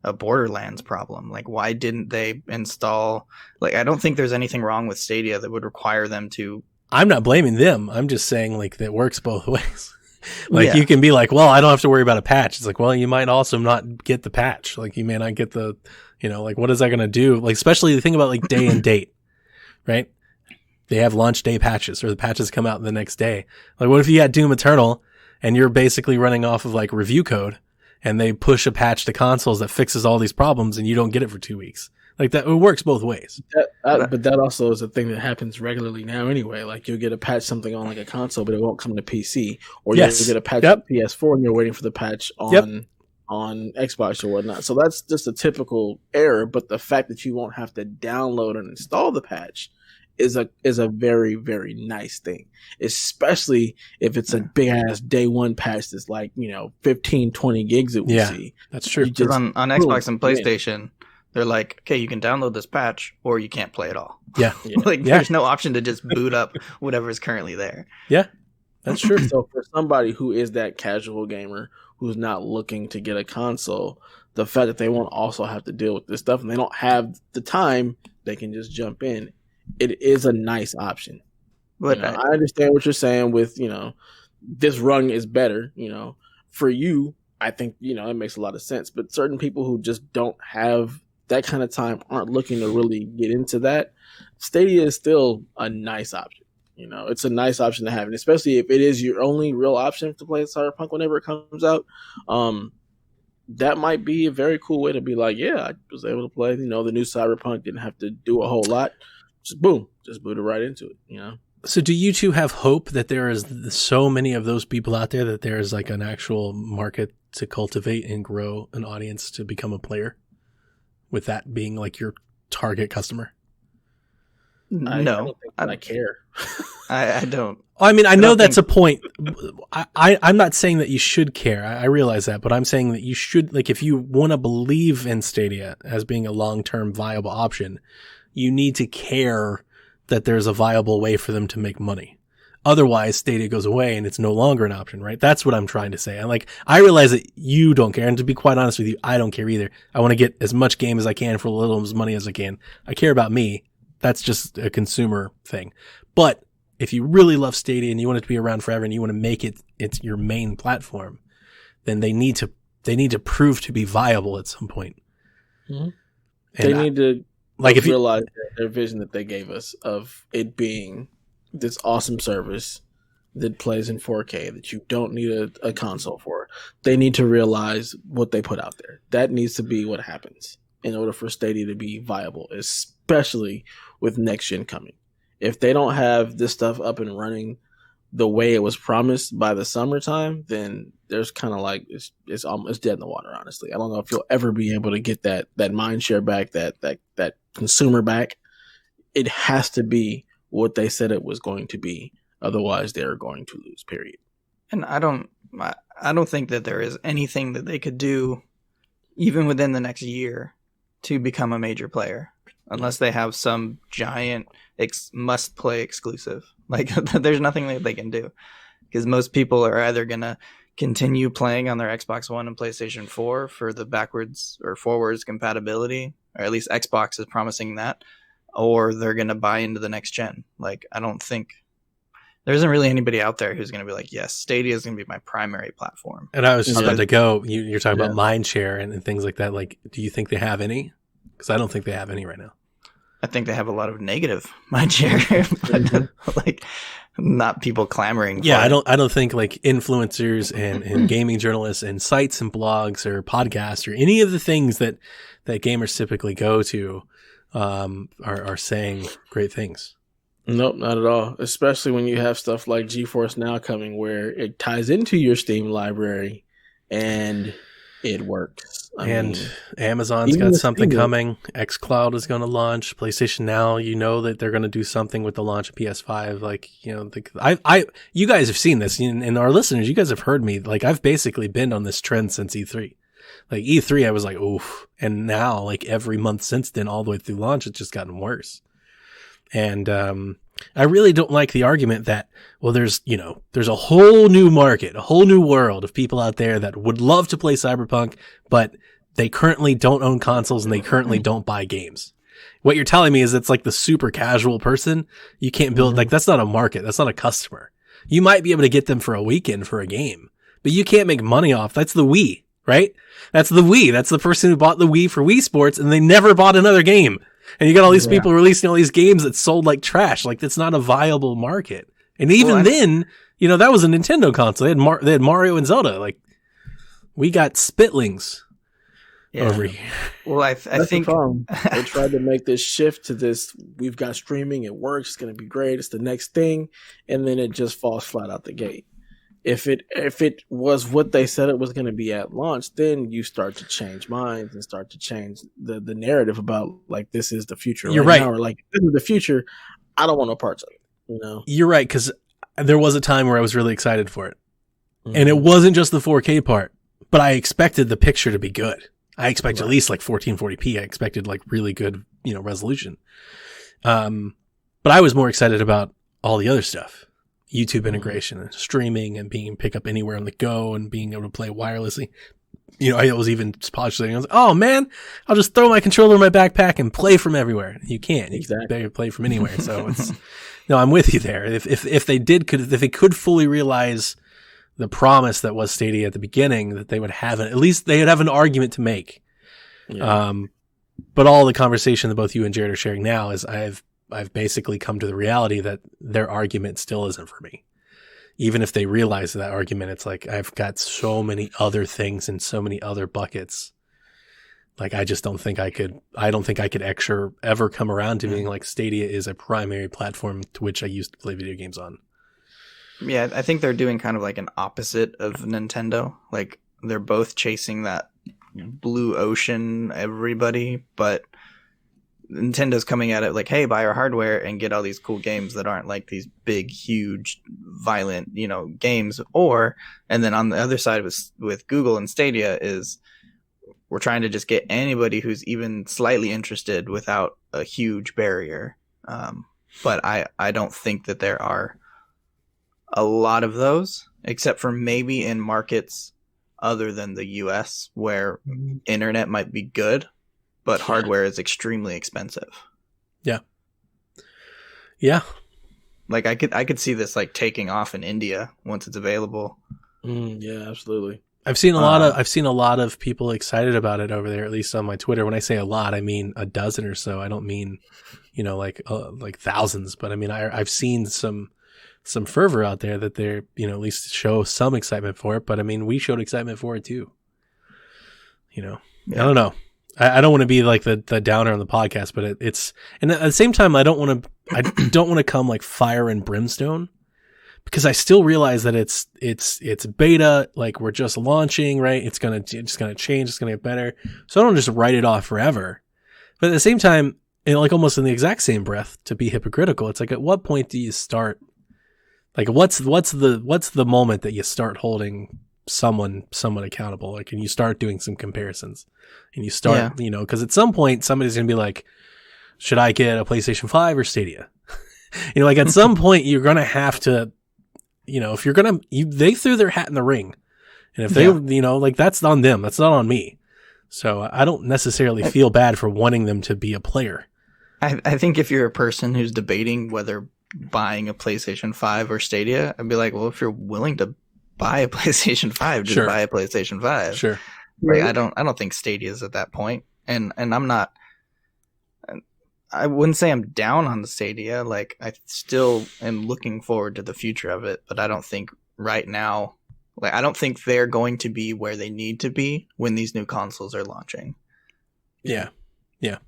Speaker 3: a Borderlands problem. Like, why didn't they install? Like, I don't think there's anything wrong with Stadia that would require them to.
Speaker 2: I'm not blaming them. I'm just saying, like, that works both ways. Like you can be like, well, I don't have to worry about a patch. It's like, well, you might also not get the patch. Like you may not get the, like what is that going to do? Like, especially the thing about like day and date, right? They have launch day patches, or the patches come out the next day. Like what if you had Doom Eternal and you're basically running off of like review code and they push a patch to consoles that fixes all these problems and you don't get it for 2 weeks? Like that, it works both ways.
Speaker 4: But that also is a thing that happens regularly now anyway. Like you'll get a patch something on like a console, but it won't come to PC. Or you'll get a patch on PS4 and you're waiting for the patch on Xbox or whatnot. So that's just a typical error. But the fact that you won't have to download and install the patch is a very, very nice thing. Especially if it's a big ass day one patch that's like, 15, 20 gigs it will see.
Speaker 2: That's true.
Speaker 3: Because on Xbox and PlayStation, they're like, okay, you can download this patch or you can't play it all.
Speaker 2: Yeah.
Speaker 3: There's no option to just boot up whatever is currently there.
Speaker 2: Yeah, that's true.
Speaker 4: So for somebody who is that casual gamer who's not looking to get a console, the fact that they won't also have to deal with this stuff and they don't have the time, they can just jump in. It is a nice option. But I understand what you're saying with, this rung is better, for you. I think, it makes a lot of sense. But certain people who just don't have that kind of time, aren't looking to really get into that, Stadia is still a nice option. It's a nice option to have, and especially if it is your only real option to play Cyberpunk whenever it comes out. That might be a very cool way to be like, yeah, I was able to play, the new Cyberpunk, didn't have to do a whole lot. Just boom, just booted right into it,
Speaker 2: So do you two have hope that there is so many of those people out there that there is like an actual market to cultivate and grow an audience to become a player, with that being like your target customer?
Speaker 3: No,
Speaker 4: I don't think I care.
Speaker 3: I don't.
Speaker 2: I mean, I know that's a point. I'm not saying that you should care. I realize that, but I'm saying that you should, like, if you want to believe in Stadia as being a long-term viable option, you need to care that there's a viable way for them to make money. Otherwise, Stadia goes away and it's no longer an option, right? That's what I'm trying to say. I realize that you don't care. And to be quite honest with you, I don't care either. I want to get as much game as I can for as little money as I can. I care about me. That's just a consumer thing. But if you really love Stadia and you want it to be around forever and you want to make it's your main platform, then they need to prove to be viable at some point.
Speaker 4: Mm-hmm. They need to realize their vision that they gave us of it being this awesome service that plays in 4K that you don't need a console for. They need to realize what they put out there. That needs to be what happens in order for Stadia to be viable, especially with next gen coming. If they don't have this stuff up and running the way it was promised by the summertime, then there's kind of like it's almost dead in the water. Honestly, I don't know if you'll ever be able to get that mind share back, that consumer back. It has to be what they said it was going to be. Otherwise, they're going to lose. Period.
Speaker 3: And I don't think that there is anything that they could do, even within the next year, to become a major player, unless they have some giant must-play exclusive. Like, there's nothing that they can do, because most people are either gonna continue playing on their Xbox One and PlayStation 4 for the backwards or forwards compatibility, or at least Xbox is promising that, or they're gonna buy into the next gen. Like, I don't think there isn't really anybody out there who's going to be like, yes, Stadia is going to be my primary platform.
Speaker 2: And I was just about to go, you're talking about mind share and things like that. Like, do you think they have any? Because I don't think they have any right now.
Speaker 3: I think they have a lot of negative mind share, but like not people clamoring.
Speaker 2: Yeah, I don't think like influencers and gaming journalists and sites and blogs or podcasts or any of the things that gamers typically go to are saying great things.
Speaker 4: Nope, not at all. Especially when you have stuff like GeForce Now coming, where it ties into your Steam library and it works. I mean,
Speaker 2: Amazon's got something coming. xCloud is going to launch. PlayStation Now, you know that they're going to do something with the launch of PS5. Like, you know, you guys have seen this, and our listeners, you guys have heard me. Like, I've basically been on this trend since E3. Like E3, I was like, oof, and now like every month since then, all the way through launch, it's just gotten worse. And I really don't like the argument that, well, there's a whole new market, a whole new world of people out there that would love to play Cyberpunk, but they currently don't own consoles and they currently don't buy games. What you're telling me is it's like the super casual person. You can't build, like, that's not a market. That's not a customer. You might be able to get them for a weekend for a game, but you can't make money off. That's the Wii, right? That's the Wii. That's the person who bought the Wii for Wii Sports and they never bought another game. And you got all these people releasing all these games that sold like trash. Like, that's not a viable market. And even then, you know, that was a Nintendo console. They had Mario and Zelda. Like, we got spitlings over here.
Speaker 3: Well, I think
Speaker 4: they tried to make this shift to this. We've got streaming. It works. It's going to be great. It's the next thing. And then it just falls flat out the gate. If it was what they said it was going to be at launch, then you start to change minds and start to change the narrative about, like, this is the future.
Speaker 2: You're right.
Speaker 4: Now, or like, this is the future. I don't want no parts of it. You know,
Speaker 2: you're right, because there was a time where I was really excited for it, and it wasn't just the 4K part, but I expected the picture to be good. I expected at least like 1440p. I expected like really good, you know, resolution. But I was more excited about all the other stuff. YouTube integration and streaming and being pick up anywhere on the go and being able to play wirelessly. You know, I was even postulating. I was like, oh man, I'll just throw my controller in my backpack and play from everywhere. You can't. You can play from anywhere. So it's, no, I'm with you there. If they could fully realize the promise that was Stadia at the beginning, that they would have at least they would have an argument to make. Yeah. But all the conversation that both you and Jared are sharing now is I've basically come to the reality that their argument still isn't for me. Even if they realize that argument, it's like, I've got so many other things and so many other buckets. Like, I don't think I could ever come around to being like, Stadia is a primary platform to which I used to play video games on.
Speaker 3: Yeah, I think they're doing kind of like an opposite of Nintendo. Like, they're both chasing that blue ocean, everybody, but Nintendo's coming at it like, hey, buy our hardware and get all these cool games that aren't like these big, huge, violent, you know, games. And then on the other side with Google and Stadia is we're trying to just get anybody who's even slightly interested without a huge barrier. But I don't think that there are a lot of those, except for maybe in markets other than the US where internet might be good, but hardware is extremely expensive. Yeah.
Speaker 2: Yeah.
Speaker 3: Like I could see this like taking off in India once it's available.
Speaker 4: Yeah, absolutely.
Speaker 2: I've seen a lot of people excited about it over there, at least on my Twitter. When I say a lot, I mean a dozen or so. I don't mean, you know, like thousands, but I mean, I've seen some fervor out there that they're, you know, at least show some excitement for it. But I mean, we showed excitement for it too. You know, I don't know. I don't want to be like the downer on the podcast, but it's, and at the same time, I don't want to come like fire and brimstone, because I still realize that it's beta. Like, we're just launching, right? It's going to change. It's going to get better. So I don't just write it off forever. But at the same time, and like almost in the exact same breath, to be hypocritical, it's like, at what point do you start? Like, what's the moment that you start holding someone accountable? Like, and you start doing some comparisons, and you start, you know, because at some point somebody's gonna be like, should I get a PlayStation 5 or Stadia? You know, like, at some point you're gonna have to, you know, if you're gonna, they threw their hat in the ring, and if they, you know, like, that's on them, that's not on me. So I don't necessarily feel bad for wanting them to be a player.
Speaker 3: I think if you're a person who's debating whether buying a PlayStation 5 or Stadia, I'd be like, well, if you're willing to buy a PlayStation 5, just buy a PlayStation 5.
Speaker 2: Sure.
Speaker 3: Like, I don't think Stadia is at that point. And I'm not, I wouldn't say I'm down on the Stadia. Like, I still am looking forward to the future of it, but I don't think right now, like, I don't think they're going to be where they need to be when these new consoles are launching.
Speaker 2: Yeah. Yeah.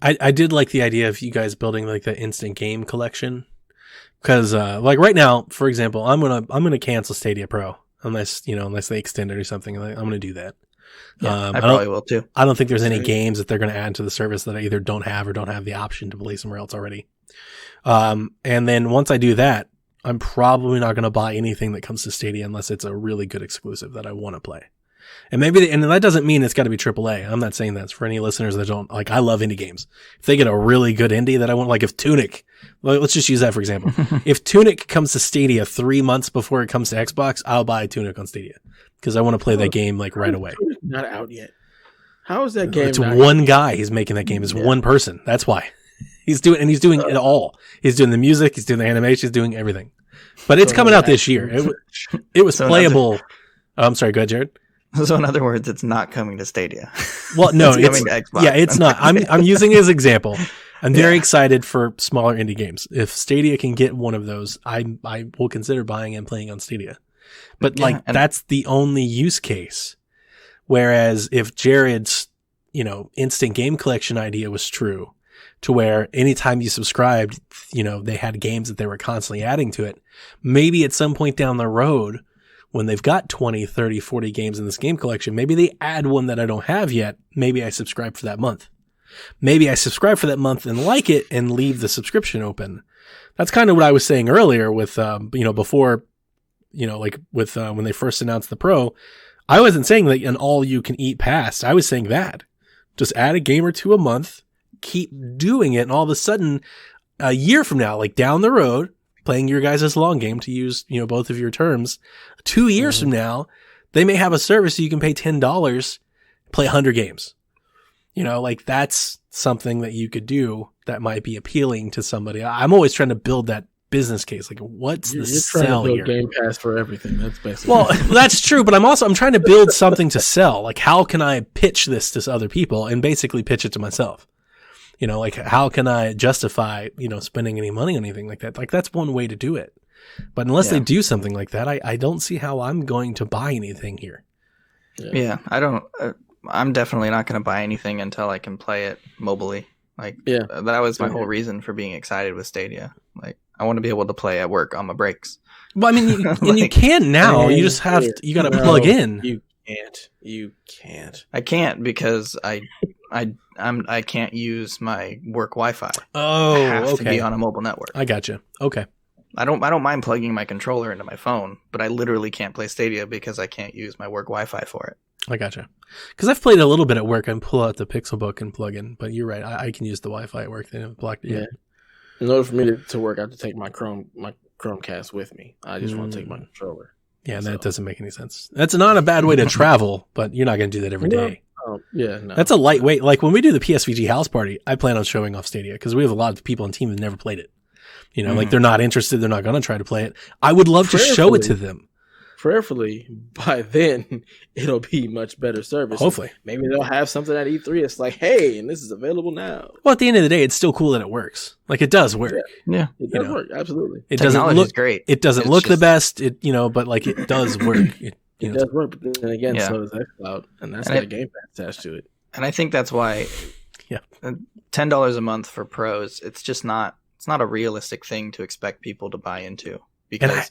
Speaker 2: I did like the idea of you guys building like the instant game collection, because like right now, for example, I'm gonna cancel Stadia Pro unless they extend it or something. I'm gonna do that.
Speaker 3: Yeah, I probably will too.
Speaker 2: I don't think there's any games that they're gonna add to the service that I either don't have or don't have the option to play somewhere else already. And then once I do that, I'm probably not gonna buy anything that comes to Stadia unless it's a really good exclusive that I want to play. And and that doesn't mean it's got to be AAA. I'm not saying that's for any listeners that don't like. I love indie games. If they get a really good indie that I want, like if Tunic, let's just use that for example. If Tunic comes to Stadia 3 months before it comes to Xbox, I'll buy Tunic on Stadia because I want to play that game like right away.
Speaker 4: Not out yet. How is that game?
Speaker 2: It's one guy. He's making that game. It's one person. That's why he's doing it all. He's doing the music. He's doing the animation. He's doing everything. but it's
Speaker 4: So
Speaker 2: coming
Speaker 4: another
Speaker 2: out this year. It was
Speaker 3: So
Speaker 2: playable. Oh, I'm sorry. Go ahead, Jared.
Speaker 3: So in other words, it's not coming to Stadia.
Speaker 2: Well, no,
Speaker 3: It's coming to Xbox.
Speaker 2: yeah, it's not. I'm using it as an example. I'm very
Speaker 3: Yeah.
Speaker 2: excited for smaller indie games. If Stadia can get one of those, I will consider buying and playing on Stadia. But
Speaker 3: Yeah, and-
Speaker 2: that's the only use case. Whereas if Jared's, instant game collection idea was true, to where anytime you subscribed, they had games that they were constantly adding to it. Maybe at some point down the road, when they've got 20, 30, 40 games in this game collection, maybe they add one that I don't have yet. Maybe I subscribe for that month. Maybe I subscribe for that month and like it and leave the subscription open. That's kind of what I was saying earlier with, before, when they first announced the Pro. I wasn't saying like an all you can eat pass. I was saying that. Just add a game or two a month, keep doing it, and all of a sudden, a year from now, like down the road, playing your guys' long game to use, both of your terms, 2 years from now, they may have a service so you can pay $10, play 100 games. That's something that you could do that might be appealing to somebody. I'm always trying to build that business case. Like, what's
Speaker 4: You're
Speaker 2: the
Speaker 4: trying
Speaker 2: sell
Speaker 4: to build
Speaker 2: here?
Speaker 4: Game Pass for everything. That's basically.
Speaker 2: Well, that's true, but I'm trying to build something to sell. Like, how can I pitch this to other people and basically pitch it to myself? How can I justify, spending any money on anything like that? Like, that's one way to do it. But unless they do something like that, I don't see how I'm going to buy anything here.
Speaker 3: Yeah, I don't. I'm definitely not going to buy anything until I can play it mobily. That was my whole reason for being excited with Stadia. Like, I want to be able to play at work on my breaks.
Speaker 2: Well, I mean, you can now. You just have you got to plug in.
Speaker 4: You can't.
Speaker 3: I can't because I can't use my work Wi-Fi.
Speaker 2: Oh,
Speaker 3: I have to
Speaker 2: okay.
Speaker 3: be on a mobile network.
Speaker 2: I gotcha. Okay.
Speaker 3: I don't mind plugging my controller into my phone, but I literally can't play Stadia because I can't use my work Wi-Fi for it.
Speaker 2: I gotcha. Because I've played a little bit at work and pull out the Pixelbook and plug in. But you're right. I can use the Wi-Fi at work. They haven't blocked it yet.
Speaker 4: In order for me to work, I have to take my Chromecast with me. I just want to take my controller.
Speaker 2: Yeah, that doesn't make any sense. That's not a bad way to travel, but you're not going to do that every day.
Speaker 4: No.
Speaker 2: That's a lightweight. Like when we do the PSVG house party, I plan on showing off Stadia because we have a lot of people on the team that never played it. Like they're not interested. They're not going to try to play it. I would love to show it to them.
Speaker 4: Prayerfully, by then, it'll be much better service.
Speaker 2: Hopefully.
Speaker 4: Maybe they'll have something at E3. It's like, hey, and this is available now.
Speaker 2: Well, at the end of the day, it's still cool that it works. Like it does work.
Speaker 3: Yeah.
Speaker 4: It does work. Absolutely.
Speaker 2: It doesn't look
Speaker 3: great.
Speaker 2: It doesn't look the best. But like it does work. It
Speaker 4: does work. But then again, so does xCloud, and that's got a Game Pass attached to it.
Speaker 3: And I think that's why, $10 a month for pros. It's just not. It's not a realistic thing to expect people to buy into because.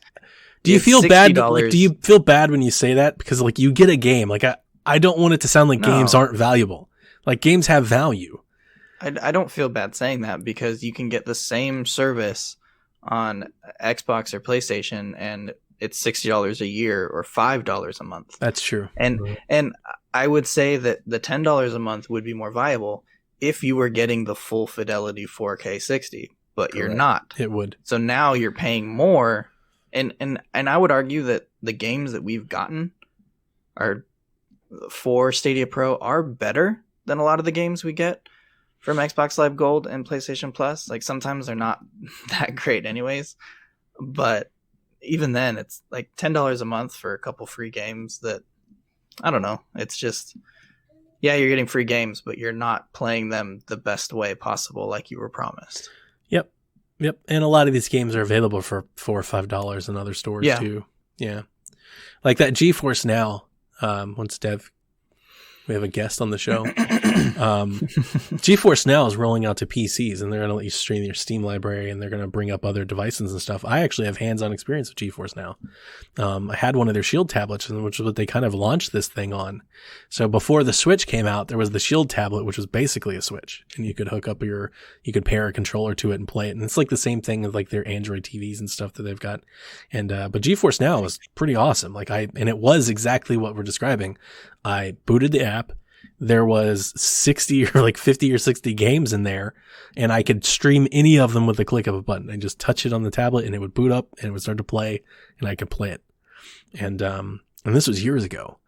Speaker 2: Do you feel bad? Like, do you feel bad when you say that? Because like you get a game. Like I don't want it to sound like games aren't valuable. Like games have value.
Speaker 3: I don't feel bad saying that because you can get the same service on Xbox or PlayStation and it's $60 a year or $5 a month.
Speaker 2: That's true.
Speaker 3: And I would say that the $10 a month would be more viable if you were getting the full fidelity 4K 60, but you're not.
Speaker 2: It would.
Speaker 3: So now you're paying more. And I would argue that the games that we've gotten are for Stadia Pro are better than a lot of the games we get from Xbox Live Gold and PlayStation Plus. Like sometimes they're not that great anyways, but even then it's like $10 a month for a couple free games that I don't know. It's just, you're getting free games, but you're not playing them the best way possible like you were promised.
Speaker 2: Yep, and a lot of these games are available for $4 or $5 in other stores too. Yeah, like that GeForce Now. Once we have a guest on the show. GeForce Now is rolling out to PCs, and they're going to let you stream your Steam library, and they're going to bring up other devices and stuff. I actually have hands-on experience with GeForce Now. I had one of their Shield tablets, which is what they kind of launched this thing on. So before the Switch came out, there was the Shield tablet, which was basically a Switch, and you could hook up you could pair a controller to it and play it. And it's like the same thing with like their Android TVs and stuff that they've got. And but GeForce Now was pretty awesome. And it was exactly what we're describing. I booted the app. There was 60 or like 50 or 60 games in there, and I could stream any of them with the click of a button. I just touch it on the tablet and it would boot up and it would start to play and I could play it. And this was years ago.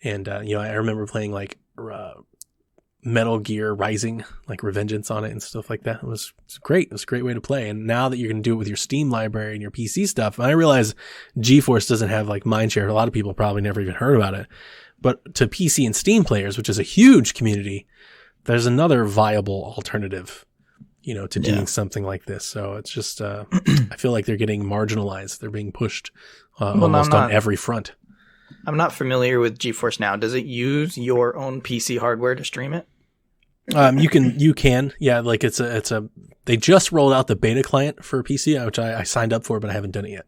Speaker 2: And, I remember playing like, Metal Gear Rising, like Revengeance on it and stuff like that. It's great. It was a great way to play. And now that you can do it with your Steam library and your PC stuff, and I realize GeForce doesn't have like mindshare. A lot of people probably never even heard about it. But to PC and Steam players, which is a huge community, there's another viable alternative, to doing something like this. So it's just, I feel like they're getting marginalized. They're being pushed almost on every front.
Speaker 3: I'm not familiar with GeForce Now. Does it use your own PC hardware to stream it?
Speaker 2: You can. Yeah. Like they just rolled out the beta client for PC, which I signed up for, but I haven't done it yet.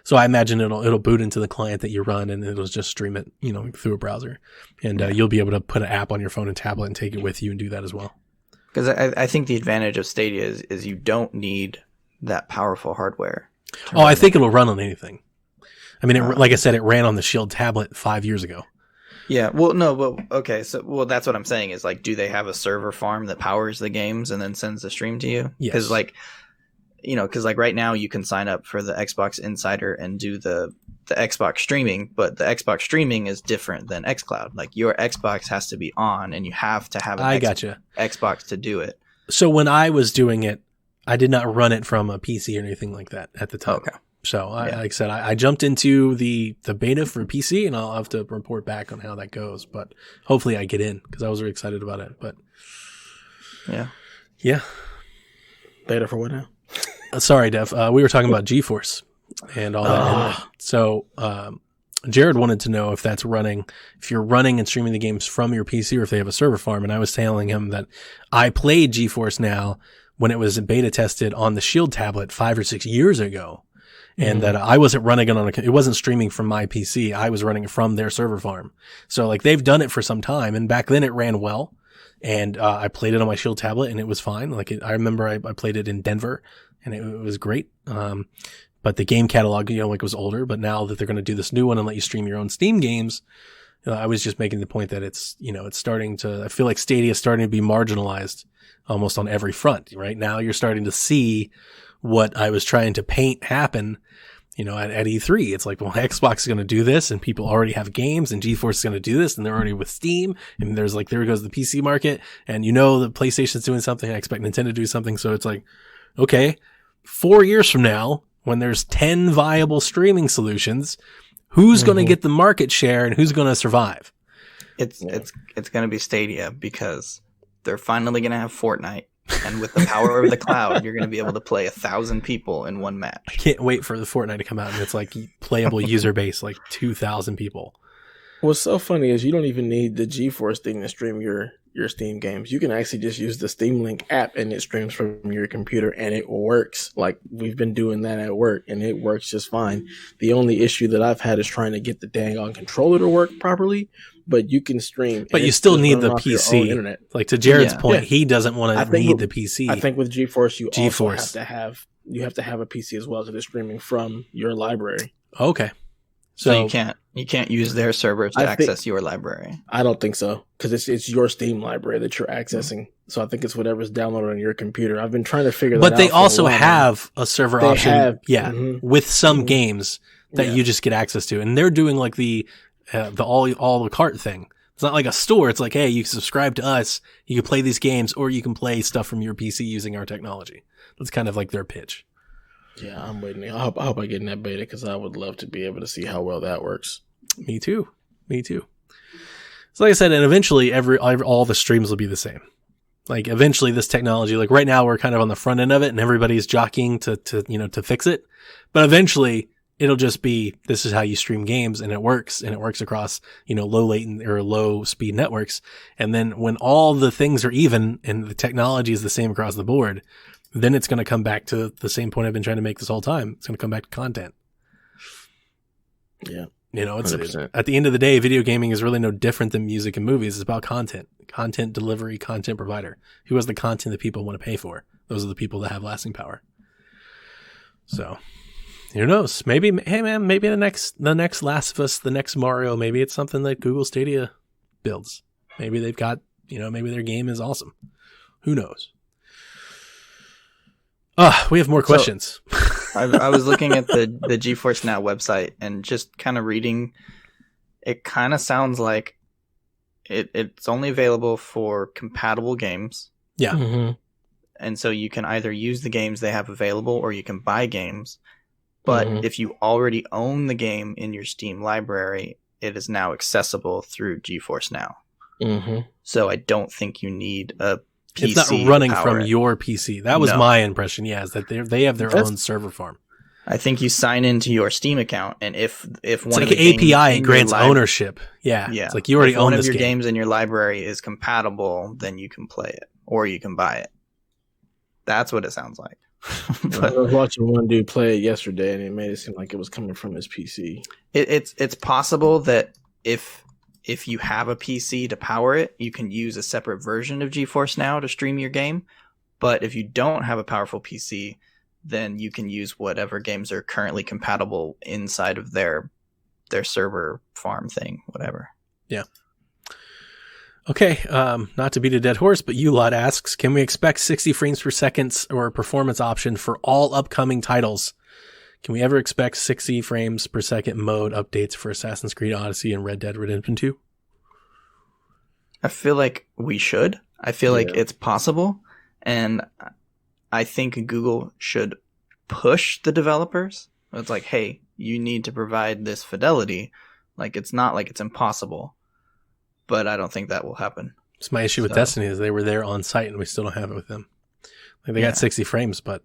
Speaker 2: So I imagine it'll boot into the client that you run and it'll just stream it, through a browser. And you'll be able to put an app on your phone and tablet and take it with you and do that as well.
Speaker 3: Because I think the advantage of Stadia is you don't need that powerful hardware.
Speaker 2: Oh, I think it'll run on anything. I mean, like I said, it ran on the Shield tablet 5 years ago.
Speaker 3: Yeah, well, no, but okay, so that's what I'm saying is like, do they have a server farm that powers the games and then sends the stream to you?
Speaker 2: Yes.
Speaker 3: Because right now you can sign up for the Xbox Insider and do the Xbox streaming, but the Xbox streaming is different than xCloud. Like your Xbox has to be on, and you have to have an Xbox to do it.
Speaker 2: So when I was doing it, I did not run it from a PC or anything like that at the time. Okay. So like I said, I jumped into the beta for PC, and I'll have to report back on how that goes. But hopefully I get in because I was really excited about it. But yeah.
Speaker 4: Beta for what now?
Speaker 2: Sorry, Dev. We were talking about GeForce and all that. So Jared wanted to know if you're running and streaming the games from your PC or if they have a server farm. And I was telling him that I played GeForce Now when it was beta tested on the Shield tablet 5 or 6 years ago. And that I wasn't running it it wasn't streaming from my PC. I was running it from their server farm. So like they've done it for some time. And back then it ran well. And I played it on my Shield tablet and it was fine. I remember I played it in Denver and it was great. But the game catalog, it was older. But now that they're going to do this new one and let you stream your own Steam games, I was just making the point that it's starting to, I feel like Stadia is starting to be marginalized almost on every front. Right now you're starting to see what I was trying to paint happen, at E3. It's like, well, Xbox is going to do this and people already have games and GeForce is going to do this and they're already with Steam. And there's there goes the PC market and the PlayStation's doing something. I expect Nintendo to do something. So it's like, okay, 4 years from now, when there's 10 viable streaming solutions, who's going to get the market share and who's going to survive?
Speaker 3: It's going to be Stadia because they're finally going to have Fortnite. And with the power of the cloud, you're going to be able to play 1,000 people in one match.
Speaker 2: I can't wait for the Fortnite to come out and it's playable user base, 2,000 people.
Speaker 4: What's so funny is you don't even need the GeForce thing to stream your Steam games. You can actually just use the Steam Link app and it streams from your computer and it works. Like we've been doing that at work and it works just fine. The only issue that I've had is trying to get the dang on controller to work properly. But you can stream.
Speaker 2: But you still need the PC. Internet. Like to Jared's point, he doesn't want to need the PC.
Speaker 4: I think with GeForce, you also have to have a PC as well, so they're streaming from your library.
Speaker 2: Okay.
Speaker 3: So you can't use their server to access your library.
Speaker 4: I don't think so because it's your Steam library that you're accessing. So I think it's whatever's downloaded on your computer. I've been trying to figure that out.
Speaker 2: But they also have a server option, with some games that you just get access to, and they're doing the all the cart thing. It's not like a store. It's like, hey, you subscribe to us, you can play these games, or you can play stuff from your PC using our technology. That's kind of like their pitch.
Speaker 4: Yeah, I'm waiting. I hope I get in that beta because I would love to be able to see how well that works.
Speaker 2: Me too. So like I said, and eventually all the streams will be the same. Like eventually this technology, like right now we're kind of on the front end of it and everybody's jockeying to fix it. But eventually it'll just be, this is how you stream games and it works across, low latency or low speed networks. And then when all the things are even and the technology is the same across the board, then it's going to come back to the same point I've been trying to make this whole time. It's going to come back to content.
Speaker 4: Yeah.
Speaker 2: It's at the end of the day, video gaming is really no different than music and movies. It's about content delivery, content provider. Who has the content that people want to pay for? Those are the people that have lasting power. So who knows? Maybe, hey man, maybe the next Last of Us, the next Mario, maybe it's something that Google Stadia builds. Maybe they've got, maybe their game is awesome. Who knows? We have more questions.
Speaker 3: So, I was looking at the GeForce Now website and just kind of reading. It kind of sounds like it's only available for compatible games.
Speaker 2: Yeah.
Speaker 4: Mm-hmm.
Speaker 3: And so you can either use the games they have available or you can buy games. But
Speaker 4: Mhm.
Speaker 3: if you already own the game in your Steam library, it is now accessible through GeForce Now.
Speaker 4: Mm-hmm.
Speaker 3: So I don't think you need a PC.
Speaker 2: It's not
Speaker 3: to
Speaker 2: running
Speaker 3: power
Speaker 2: from
Speaker 3: it.
Speaker 2: your PC. That was
Speaker 3: No.
Speaker 2: my impression. Yeah, is that they have their
Speaker 4: That's-
Speaker 2: own server farm.
Speaker 3: I think you sign into your Steam account, and if
Speaker 2: It's
Speaker 3: one
Speaker 2: like
Speaker 3: of the games
Speaker 2: API
Speaker 3: in
Speaker 2: grants
Speaker 3: your
Speaker 2: ownership. Yeah.
Speaker 3: yeah,
Speaker 2: It's like you already
Speaker 3: if
Speaker 2: own
Speaker 3: one
Speaker 2: this
Speaker 3: of your
Speaker 2: game.
Speaker 3: games in your library is compatible, then you can play it or you can buy it. That's what it sounds like.
Speaker 4: I
Speaker 3: But
Speaker 4: was watching one dude play it yesterday, and it made it seem like it was coming from his PC.
Speaker 3: it's possible that if you have a PC to power it, you can use a separate version of GeForce Now to stream your game. But if you don't have a powerful PC, then you can use whatever games are currently compatible inside of their server farm thing, whatever.
Speaker 2: Okay, not to beat a dead horse, but Ulot asks, can we expect 60 frames per second or a performance option for all upcoming titles? Can we ever expect 60 frames per second mode updates for Assassin's Creed Odyssey and Red Dead Redemption 2?
Speaker 3: I feel like we should. I feel like
Speaker 4: Yeah.
Speaker 3: it's possible. And I think Google should push the developers. It's like, hey, you need to provide this fidelity. Like, it's not like it's impossible. But I don't think that will happen.
Speaker 2: It's my issue with
Speaker 3: So-
Speaker 2: Destiny is they were there on site and we still don't have it with them. Like they
Speaker 3: Yeah.
Speaker 2: got 60 frames, but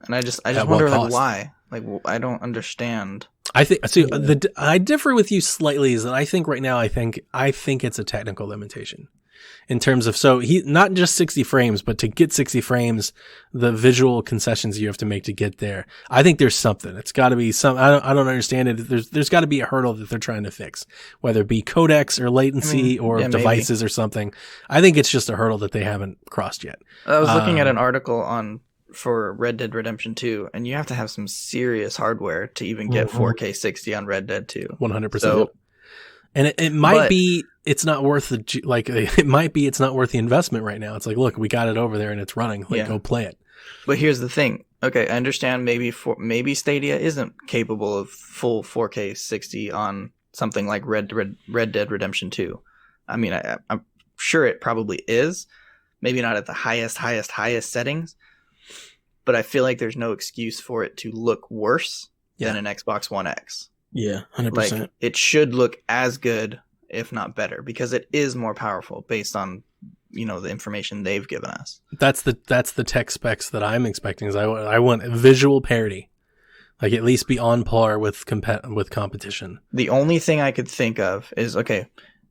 Speaker 3: And I just
Speaker 2: At
Speaker 3: wonder,
Speaker 2: what
Speaker 3: like,
Speaker 2: cost?
Speaker 3: why? Like, I don't understand.
Speaker 2: I think see
Speaker 4: Yeah.
Speaker 2: I differ with you slightly. Is that I think right now I think it's a technical limitation in terms of not just 60 frames, but to get 60 frames, the visual concessions you have to make to get there. I think there's something. It's got to be some. I don't understand it. There's got to be a hurdle that they're trying to fix, whether it be codecs or latency or
Speaker 3: yeah, maybe.
Speaker 2: devices or something. I think it's just a hurdle that they haven't crossed yet.
Speaker 3: I was looking at
Speaker 2: Um,
Speaker 3: an article for Red Dead Redemption 2, and you have to have some serious hardware to even get
Speaker 4: Mhm.
Speaker 3: 4K 60 on Red Dead 2.
Speaker 2: 100%.
Speaker 3: So,
Speaker 2: And it might
Speaker 3: But-
Speaker 2: be it's not worth it's not worth the investment right now. It's like, look, we got it over there and it's running. Like,
Speaker 3: Yeah.
Speaker 2: go play it.
Speaker 3: but here's the thing. Okay, I understand maybe Stadia isn't capable of full 4K 60 on something like Red Dead Redemption 2. I mean, I'm sure it probably is. Maybe not at the highest settings, but I feel like there's no excuse for it to look worse than an Xbox One X.
Speaker 4: Yeah, 100%.
Speaker 3: Like, it should look as good, if not better, because it is more powerful based on, the information they've given us.
Speaker 2: That's the tech specs that I'm expecting. Is I want visual parity, like at least be on par with competition.
Speaker 3: The only thing I could think of is, okay,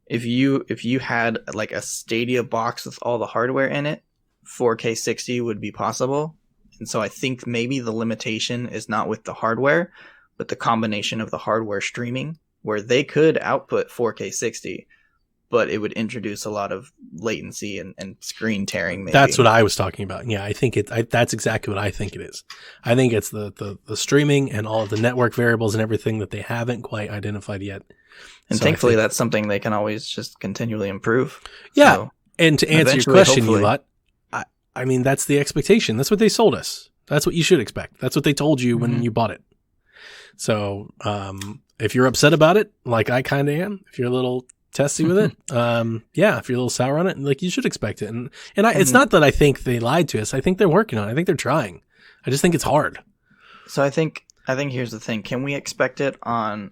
Speaker 3: if you had like a Stadia box with all the hardware in it, 4K 60 would be possible. And so I think maybe the limitation is not with the hardware, but the combination of the hardware streaming, where they could output 4K 60, but it would introduce a lot of latency and screen tearing. Maybe.
Speaker 2: That's what I was talking about. Yeah, I think that's exactly what I think it is. I think it's the streaming and all of the network variables and everything that they haven't quite identified yet.
Speaker 3: And
Speaker 2: So I
Speaker 3: thankfully,
Speaker 2: think-
Speaker 3: that's something they can always just continually improve.
Speaker 2: Yeah.
Speaker 3: So,
Speaker 2: And to answer your
Speaker 3: Eventually,
Speaker 2: question, you
Speaker 3: hopefully.
Speaker 2: lot, I mean, that's the expectation. That's what they sold us. That's what you should expect. That's what they told you when
Speaker 3: Mhm.
Speaker 2: you bought it. So, if you're upset about it, like I kind of am, if you're a little testy with it, yeah, if you're a little sour on it, like you should expect it. And it's not that I think they lied to us. I think they're working on it. I think they're trying. I just think it's hard.
Speaker 3: So I think here's the thing. Can we expect it on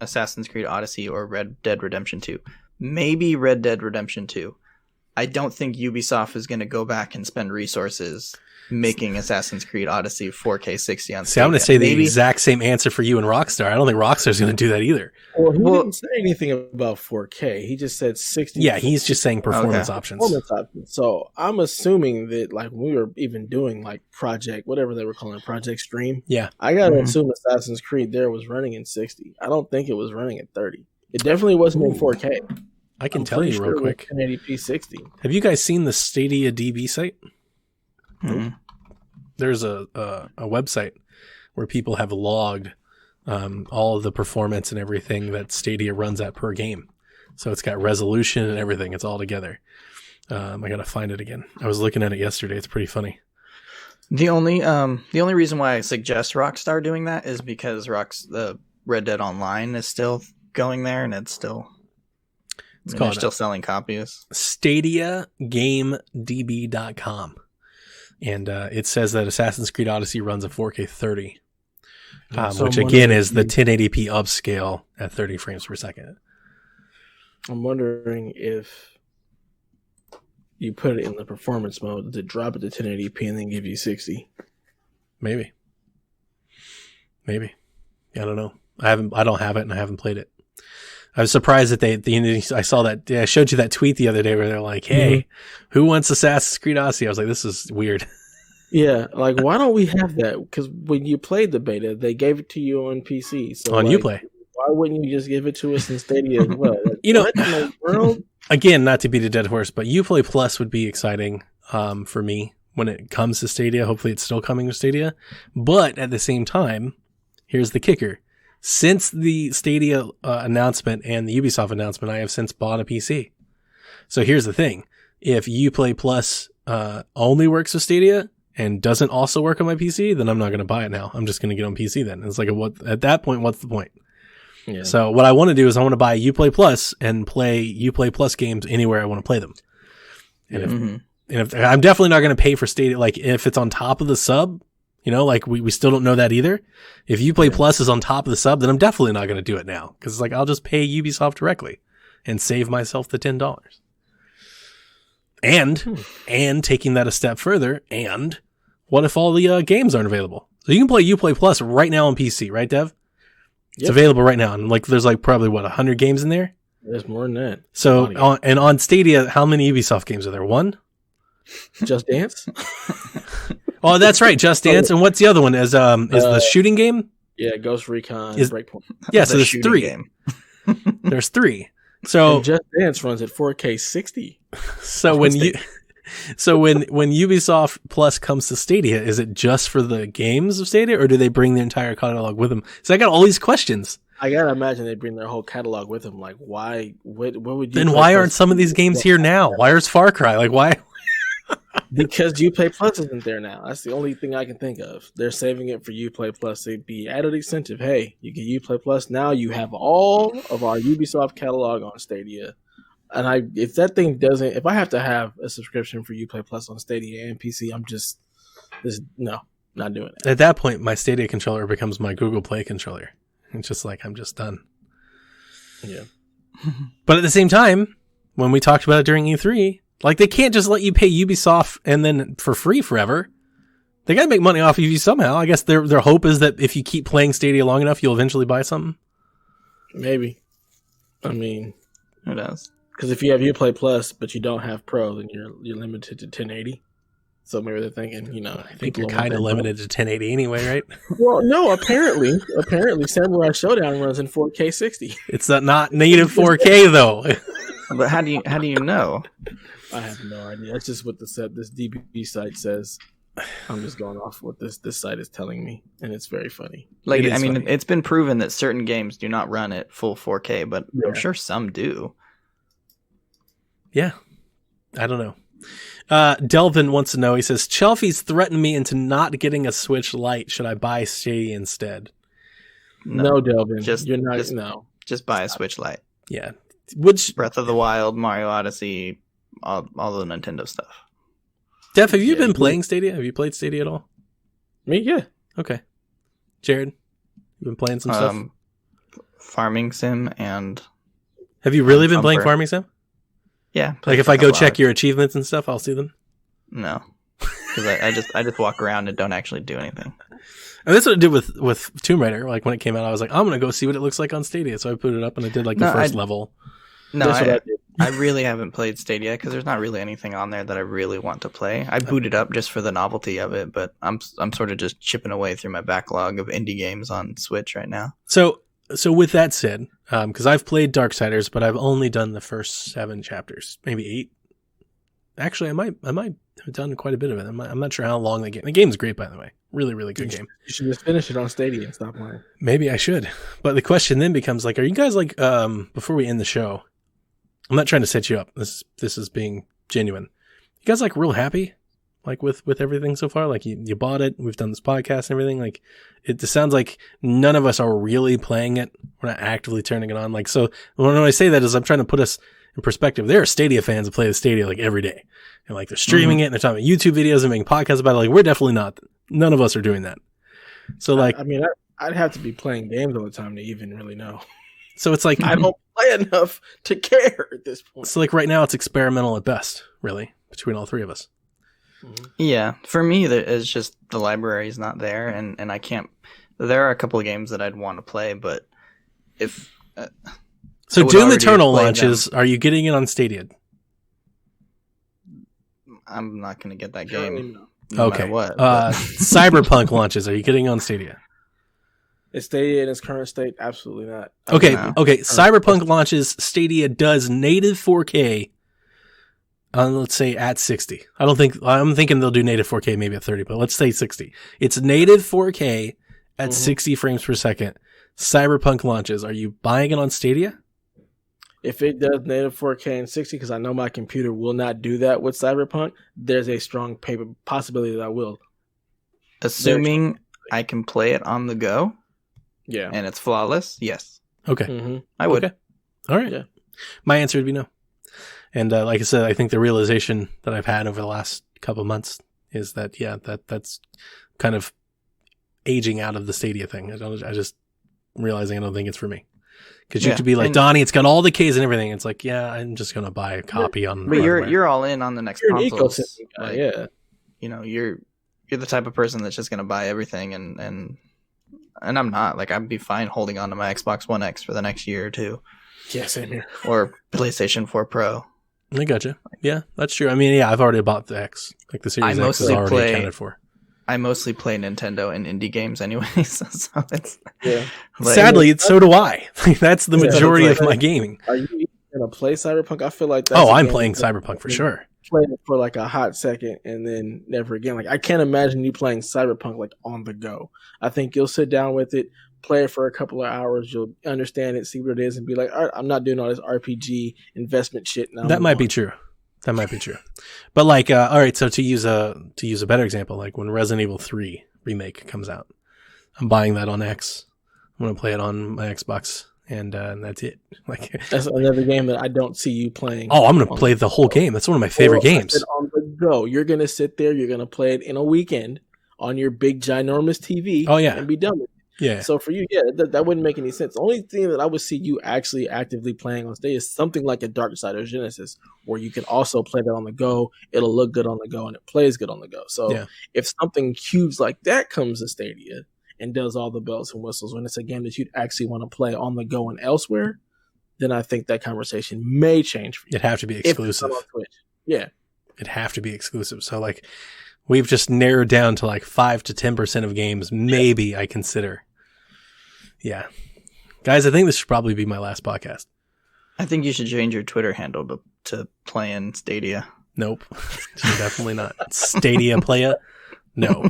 Speaker 3: Assassin's Creed Odyssey or Red Dead Redemption 2? Maybe Red Dead Redemption 2. I don't think Ubisoft is going to go back and spend resources making Assassin's Creed Odyssey 4K 60 on
Speaker 2: See, I'm going to
Speaker 3: Stadia.
Speaker 2: say the
Speaker 3: Maybe-
Speaker 2: exact same answer for you and Rockstar. I don't think Rockstar's going to do that either.
Speaker 4: Well, he
Speaker 3: Well-
Speaker 4: didn't say anything about 4K. He just said 60.
Speaker 2: Yeah, he's just saying performance
Speaker 3: Okay.
Speaker 2: options.
Speaker 4: performance options. So I'm assuming that, like, when we were even doing like Project, whatever they were calling it, Project Stream.
Speaker 2: Yeah.
Speaker 4: I gotta
Speaker 3: Mhm.
Speaker 4: assume Assassin's Creed there was running in 60. I don't think it was running at 30. It definitely wasn't in 4K.
Speaker 2: I can
Speaker 4: I'm
Speaker 2: tell
Speaker 4: pretty
Speaker 2: you
Speaker 4: sure
Speaker 2: real
Speaker 4: it was
Speaker 2: quick.
Speaker 4: 1080p 60.
Speaker 2: Have you guys seen the Stadia DB site?
Speaker 3: Mhm.
Speaker 2: There's a website where people have logged all of the performance and everything that Stadia runs at per game. So it's got resolution and everything. It's all together. I gotta find it again. I was looking at it yesterday. It's pretty funny.
Speaker 3: The only reason why I suggest Rockstar doing that is because the Red Dead Online is still going there, and it's still They're still selling copies.
Speaker 2: StadiaGameDB.com. And it says that Assassin's Creed Odyssey runs at 4K 30, which again is the 1080p upscale at 30 frames per second.
Speaker 4: I'm wondering if you put it in the performance mode to drop it to 1080p and then give you 60.
Speaker 2: Maybe. I don't know. I don't have it and I haven't played it. I was surprised that I saw that. I showed you that tweet the other day where they're like, "Hey, who wants Assassin's Creed Odyssey?" I was like, "This is weird."
Speaker 4: Yeah, like why don't we have that? Because when you played the beta, they gave it to you on PC. So
Speaker 2: on Uplay,
Speaker 4: why wouldn't you just give it to us in Stadia as well? Like,
Speaker 2: you know,
Speaker 4: what in the world?
Speaker 2: Again, not to beat a dead horse, but Uplay Plus would be exciting for me when it comes to Stadia. Hopefully, it's still coming to Stadia. But at the same time, here's the kicker. Since the Stadia announcement and the Ubisoft announcement, I have since bought a PC. So here's the thing. If Uplay Plus only works with Stadia and doesn't also work on my PC, then I'm not going to buy it now. I'm just going to get on PC then. It's like, at that point, what's the point? Yeah. So what I want to do is I want to buy Uplay Plus and play Uplay Plus games anywhere I want to play them. And if I'm definitely not going to pay for Stadia, like if it's on top of the sub, you know, like we still don't know that either. If Uplay Plus is on top of the sub, then I'm definitely not going to do it now. Cause it's like, I'll just pay Ubisoft directly and save myself the $10. And taking that a step further, and what if all the games aren't available? So you can play Uplay Plus right now on PC, right, Dev? Yep. It's available right now. And like, there's like probably 100 games in there?
Speaker 4: There's more than that.
Speaker 2: So on Stadia, how many Ubisoft games are there? One?
Speaker 4: Just Dance?
Speaker 2: Oh, that's right, Just Dance. And what's the other one? Is the shooting game?
Speaker 4: Yeah, Ghost Recon Breakpoint.
Speaker 2: Yeah, so there's 3. Game. There's 3. So
Speaker 4: and Just Dance runs at 4K 60.
Speaker 2: So when Ubisoft Plus comes to Stadia, is it just for the games of Stadia, or do they bring the entire catalog with them? So I got all these questions.
Speaker 4: I gotta imagine they bring their whole catalog with them. Like, why? What would you?
Speaker 2: Then why aren't some of these games here now? Why is Far Cry? Like, why?
Speaker 4: Because Uplay Plus isn't there now. That's the only thing I can think of. They're saving it for Uplay Plus. It'd be added incentive. Hey, you get Uplay Plus. Now you have all of our Ubisoft catalog on Stadia. And if that thing doesn't, if I have to have a subscription for Uplay Plus on Stadia and PC, no, not doing it.
Speaker 2: At that point, my Stadia controller becomes my Google Play controller. It's just like, I'm just done.
Speaker 4: Yeah.
Speaker 2: But at the same time, when we talked about it during E3, like, they can't just let you pay Ubisoft and then for free forever. They got to make money off of you somehow. I guess their hope is that if you keep playing Stadia long enough, you'll eventually buy something.
Speaker 4: Maybe. I mean,
Speaker 3: who knows?
Speaker 4: Because if you have Uplay Plus but you don't have Pro, then you're limited to 1080. So maybe they're thinking, you know,
Speaker 2: I think you're kind of limited to 1080 anyway, right?
Speaker 4: Well, no. Apparently, Samurai Showdown runs in 4K 60.
Speaker 2: It's not native 4K though.
Speaker 3: But how do you know?
Speaker 4: I have no idea. That's just what this DB site says. I'm just going off what this site is telling me, and it's very funny.
Speaker 3: Like, I mean, funny. It's been proven that certain games do not run at full 4K, but I'm sure some do.
Speaker 2: Yeah, I don't know. Delvin wants to know. He says, "Chelfie's threatened me into not getting a Switch Lite. Should I buy Stadia instead?"
Speaker 4: No, Delvin.
Speaker 3: You're not.
Speaker 4: No.
Speaker 3: Just buy a Switch Lite.
Speaker 2: Yeah.
Speaker 3: Breath of the Wild, Mario Odyssey, all the Nintendo stuff.
Speaker 2: Dev, have you been playing Stadia? Have you played Stadia at all?
Speaker 4: Me, yeah.
Speaker 2: Okay. Jared, you been playing some stuff?
Speaker 3: Farming Sim and...
Speaker 2: Have you really been playing Farming Sim?
Speaker 3: Yeah.
Speaker 2: Like if I go check your achievements and stuff, I'll see them?
Speaker 3: No. Because I just walk around and don't actually do anything.
Speaker 2: And that's what I did with Tomb Raider. Like when it came out, I was like, I'm going to go see what it looks like on Stadia. So I put it up and I did like the first level.
Speaker 3: No, I really haven't played Stadia because there's not really anything on there that I really want to play. I booted up just for the novelty of it, but I'm sort of just chipping away through my backlog of indie games on Switch right now.
Speaker 2: So with that said, because I've played Darksiders, but I've only done the first 7 chapters, maybe 8. Actually, I might have done quite a bit of it. I'm not sure how long the game. The game's great, by the way. Really, really good game.
Speaker 4: You should just finish it on Stadia and stop playing.
Speaker 2: Maybe I should. But the question then becomes like, are you guys like, before we end the show, I'm not trying to set you up. This is being genuine. You guys like real happy, like with everything so far? Like you bought it. We've done this podcast and everything. Like it just sounds like none of us are really playing it. We're not actively turning it on. Like, so when I say that is I'm trying to put us in perspective, there are Stadia fans that play the Stadia like every day. And like they're streaming it and they're talking about YouTube videos and making podcasts about it. Like we're definitely not. None of us are doing that. So like,
Speaker 4: I mean, I'd have to be playing games all the time to even really know.
Speaker 2: So it's like,
Speaker 4: I don't play enough to care at this point.
Speaker 2: So like right now it's experimental at best, really, between all three of us.
Speaker 3: Yeah, for me, it's just the library is not there, and I can't. There are a couple of games that I'd want to play, but if
Speaker 2: so, Doom Eternal launches. Are you getting it on Stadia?
Speaker 3: I'm not going to get that game.
Speaker 2: No okay. What? Cyberpunk launches. Are you getting on Stadia?
Speaker 4: Is Stadia in its current state? Absolutely not.
Speaker 2: Okay. Okay. Cyberpunk launches. Stadia does native 4K. Let's say at 60. I'm thinking they'll do native 4K maybe at 30, but let's say 60. It's native 4K at 60 frames per second. Cyberpunk launches. Are you buying it on Stadia?
Speaker 4: If it does native 4K and 60, because I know my computer will not do that with Cyberpunk, there's a strong possibility that I will.
Speaker 3: Assuming I can play it on the go,
Speaker 4: yeah,
Speaker 3: and it's flawless, yes.
Speaker 2: Okay.
Speaker 3: I would.
Speaker 2: Okay. All right.
Speaker 4: Yeah.
Speaker 2: My answer would be no. And like I said, I think the realization that I've had over the last couple of months is that, yeah, that's kind of aging out of the Stadia thing. I just realizing I don't think it's for me. Because you could be like, Donnie, it's got all the Ks and everything. It's like, yeah, I'm just going to buy a copy on.
Speaker 3: But you're all in on the next consoles.
Speaker 4: Like, yeah.
Speaker 3: You know, you're the type of person that's just going to buy everything, and I'm not. Like, I'd be fine holding on to my Xbox One X for the next year or two.
Speaker 4: Yeah, same here.
Speaker 3: Or PlayStation 4 Pro.
Speaker 2: I gotcha. Yeah, that's true. I mean, yeah, I've already bought the X. Like the Series X is already accounted for.
Speaker 3: I mostly play Nintendo and indie games anyways, so it's
Speaker 2: like, sadly, so do I. That's the majority of my gaming.
Speaker 4: Are you gonna play Cyberpunk? I feel like that's
Speaker 2: I'm playing Cyberpunk for sure.
Speaker 4: Playing it for like a hot second and then never again. Like I can't imagine you playing Cyberpunk like on the go. I think you'll sit down with it, play it for a couple of hours, you'll understand it, see what it is, and be like, all right, I'm not doing all this RPG investment shit now.
Speaker 2: That might be true. That might be true. But like, all right, so to use a better example, like when Resident Evil 3 remake comes out, I'm buying that on X. I'm going to play it on my Xbox, and that's it. Like
Speaker 4: that's another game that I don't see you playing.
Speaker 2: Oh, I'm going to play the whole game. That's one of my favorite games.
Speaker 4: On the go, you're going to sit there, you're going to play it in a weekend on your big ginormous TV.
Speaker 2: Oh yeah,
Speaker 4: and be done with it.
Speaker 2: Yeah.
Speaker 4: So for you, that wouldn't make any sense. The only thing that I would see you actually actively playing on stage is something like a Dark Side or Genesis, where you can also play that on the go. It'll look good on the go, and it plays good on the go. So if something huge like that comes to Stadia and does all the bells and whistles, when it's a game that you'd actually want to play on the go and elsewhere, then I think that conversation may change for you.
Speaker 2: It'd have to be exclusive.
Speaker 4: On Twitch. Yeah.
Speaker 2: It'd have to be exclusive. So like we've just narrowed down to like 5 to 10% of games maybe I consider. Yeah. Guys, I think this should probably be my last podcast.
Speaker 3: I think you should change your Twitter handle to Playin' Stadia.
Speaker 2: Nope. Definitely not. Stadia Playa? No.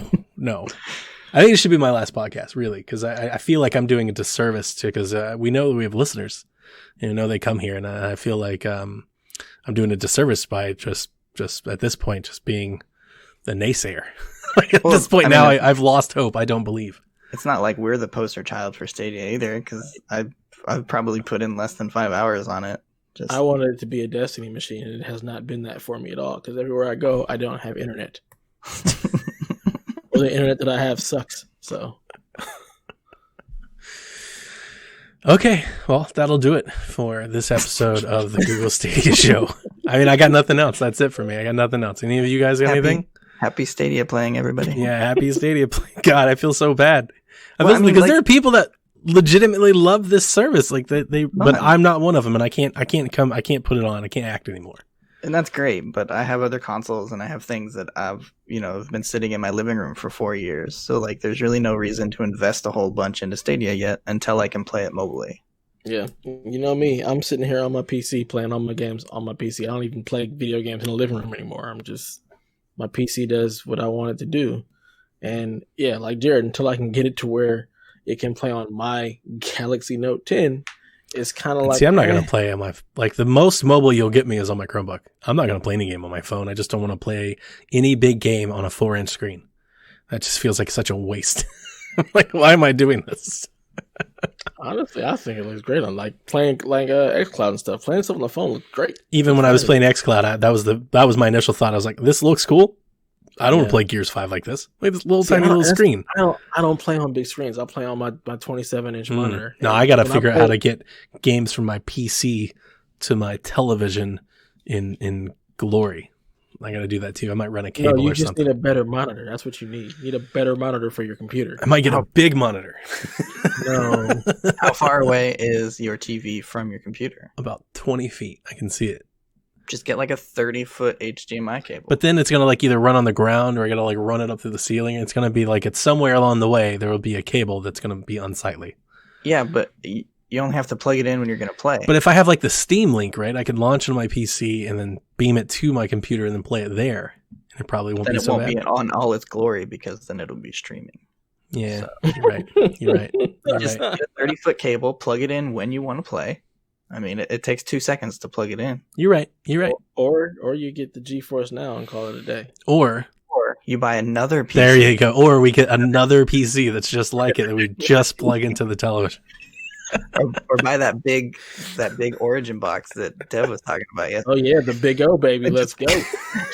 Speaker 2: I think it should be my last podcast, really, because I feel like I'm doing a disservice to, because we know that we have listeners. You know, they come here, and I feel like I'm doing a disservice by just at this point, just being the naysayer. Like at this point now, I've lost hope. I don't believe.
Speaker 3: It's not like we're the poster child for Stadia either, because I've probably put in less than 5 hours on it.
Speaker 4: I wanted it to be a Destiny machine, and it has not been that for me at all, because everywhere I go, I don't have internet. Or the internet that I have sucks, so.
Speaker 2: Okay, well, that'll do it for this episode of the Google Stadia Show. I mean, I got nothing else. That's it for me. I got nothing else. Any of you guys got anything?
Speaker 3: Happy Stadia playing, everybody.
Speaker 2: Yeah, happy Stadia playing. God, I feel so bad. Because there are people that legitimately love this service, like but I'm not one of them, and I can't put it on. I can't act anymore.
Speaker 3: And that's great, but I have other consoles and I have things that I've been sitting in my living room for 4 years. So like, there's really no reason to invest a whole bunch into Stadia yet until I can play it mobily.
Speaker 4: Yeah, you know me. I'm sitting here on my PC playing all my games on my PC. I don't even play video games in the living room anymore. My PC does what I want it to do. And yeah, like Jared, until I can get it to where it can play on my Galaxy Note 10, it's kind of like...
Speaker 2: See, I'm not going to play on my... Like, the most mobile you'll get me is on my Chromebook. I'm not going to play any game on my phone. I just don't want to play any big game on a 4-inch screen. That just feels like such a waste. Like, why am I doing this?
Speaker 4: Honestly, I think it looks great on like playing like XCloud and stuff. Playing stuff on the phone looks great.
Speaker 2: Even when I was playing XCloud, that was my initial thought. I was like, this looks cool. I don't want to play Gears 5 like this. Look at this little tiny little screen.
Speaker 4: I don't play on big screens. I play on my 27-inch monitor.
Speaker 2: No, I got to figure out how to get games from my PC to my television in glory. I got to do that too. I might run a cable or something.
Speaker 4: You just need a better monitor. That's what you need. You need a better monitor for your computer.
Speaker 2: I might get a big monitor.
Speaker 4: No.
Speaker 3: How far away is your TV from your computer?
Speaker 2: About 20 feet. I can see it.
Speaker 3: Just get like a 30-foot HDMI cable.
Speaker 2: But then it's going to like either run on the ground or I got to like run it up through the ceiling. It's going to be like it's somewhere along the way. There will be a cable that's going to be unsightly.
Speaker 3: Yeah, but you only have to plug it in when you're going to play.
Speaker 2: But if I have like the Steam link, right, I could launch it on my PC and then beam it to my computer and then play it there. And it probably won't
Speaker 3: then
Speaker 2: be so bad.
Speaker 3: Then it won't be on all its glory because then it'll be streaming.
Speaker 2: Yeah, so. You're right. You're right.
Speaker 3: Just get a 30-foot cable, plug it in when you want to play. I mean, it takes 2 seconds to plug it in.
Speaker 2: You're right. You're right.
Speaker 4: Or you get the GeForce Now and call it a day.
Speaker 3: Or you buy another PC.
Speaker 2: There you go. Or we get another PC that's just like it that we just plug into the television.
Speaker 3: or buy that big Origin box that Dev was talking about yesterday.
Speaker 4: Oh yeah, the big O baby. Let's go.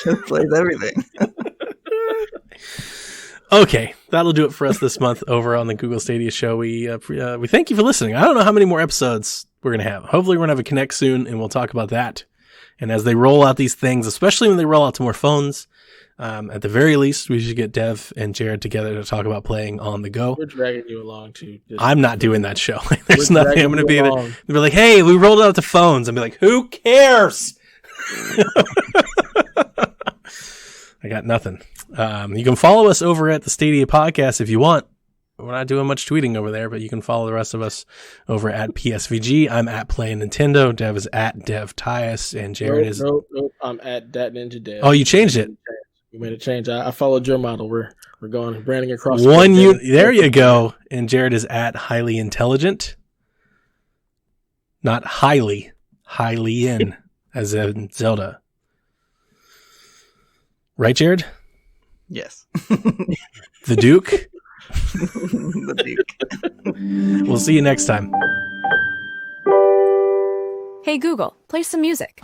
Speaker 3: Just plays everything.
Speaker 2: Okay, that'll do it for us this month over on the Google Stadia Show. We thank you for listening. I don't know how many more episodes we're going to have. Hopefully we're going to have a Connect soon, and we'll talk about that. And as they roll out these things, especially when they roll out to more phones, at the very least, we should get Dev and Jared together to talk about playing on the go.
Speaker 4: We're dragging you along, too.
Speaker 2: I'm not doing that show. There's nothing. I'm going to be there. They'll be like, hey, we rolled out to phones. I'll be like, who cares? I got nothing. You can follow us over at the Stadia Podcast if you want. We're not doing much tweeting over there, but you can follow the rest of us over at PSVG. I'm at Play Nintendo. Dev is at Dev Tyus, and Jared is.
Speaker 4: Nope. I'm at Dat Ninja Dev.
Speaker 2: Oh, you changed it.
Speaker 4: We made a change. I followed your model. We're going branding across.
Speaker 2: There you go. And Jared is at Highly Intelligent. Not highly in, as in Zelda. Right, Jared?
Speaker 3: Yes.
Speaker 2: The Duke?
Speaker 3: The Duke.
Speaker 2: We'll see you next time.
Speaker 1: Hey Google, play some music.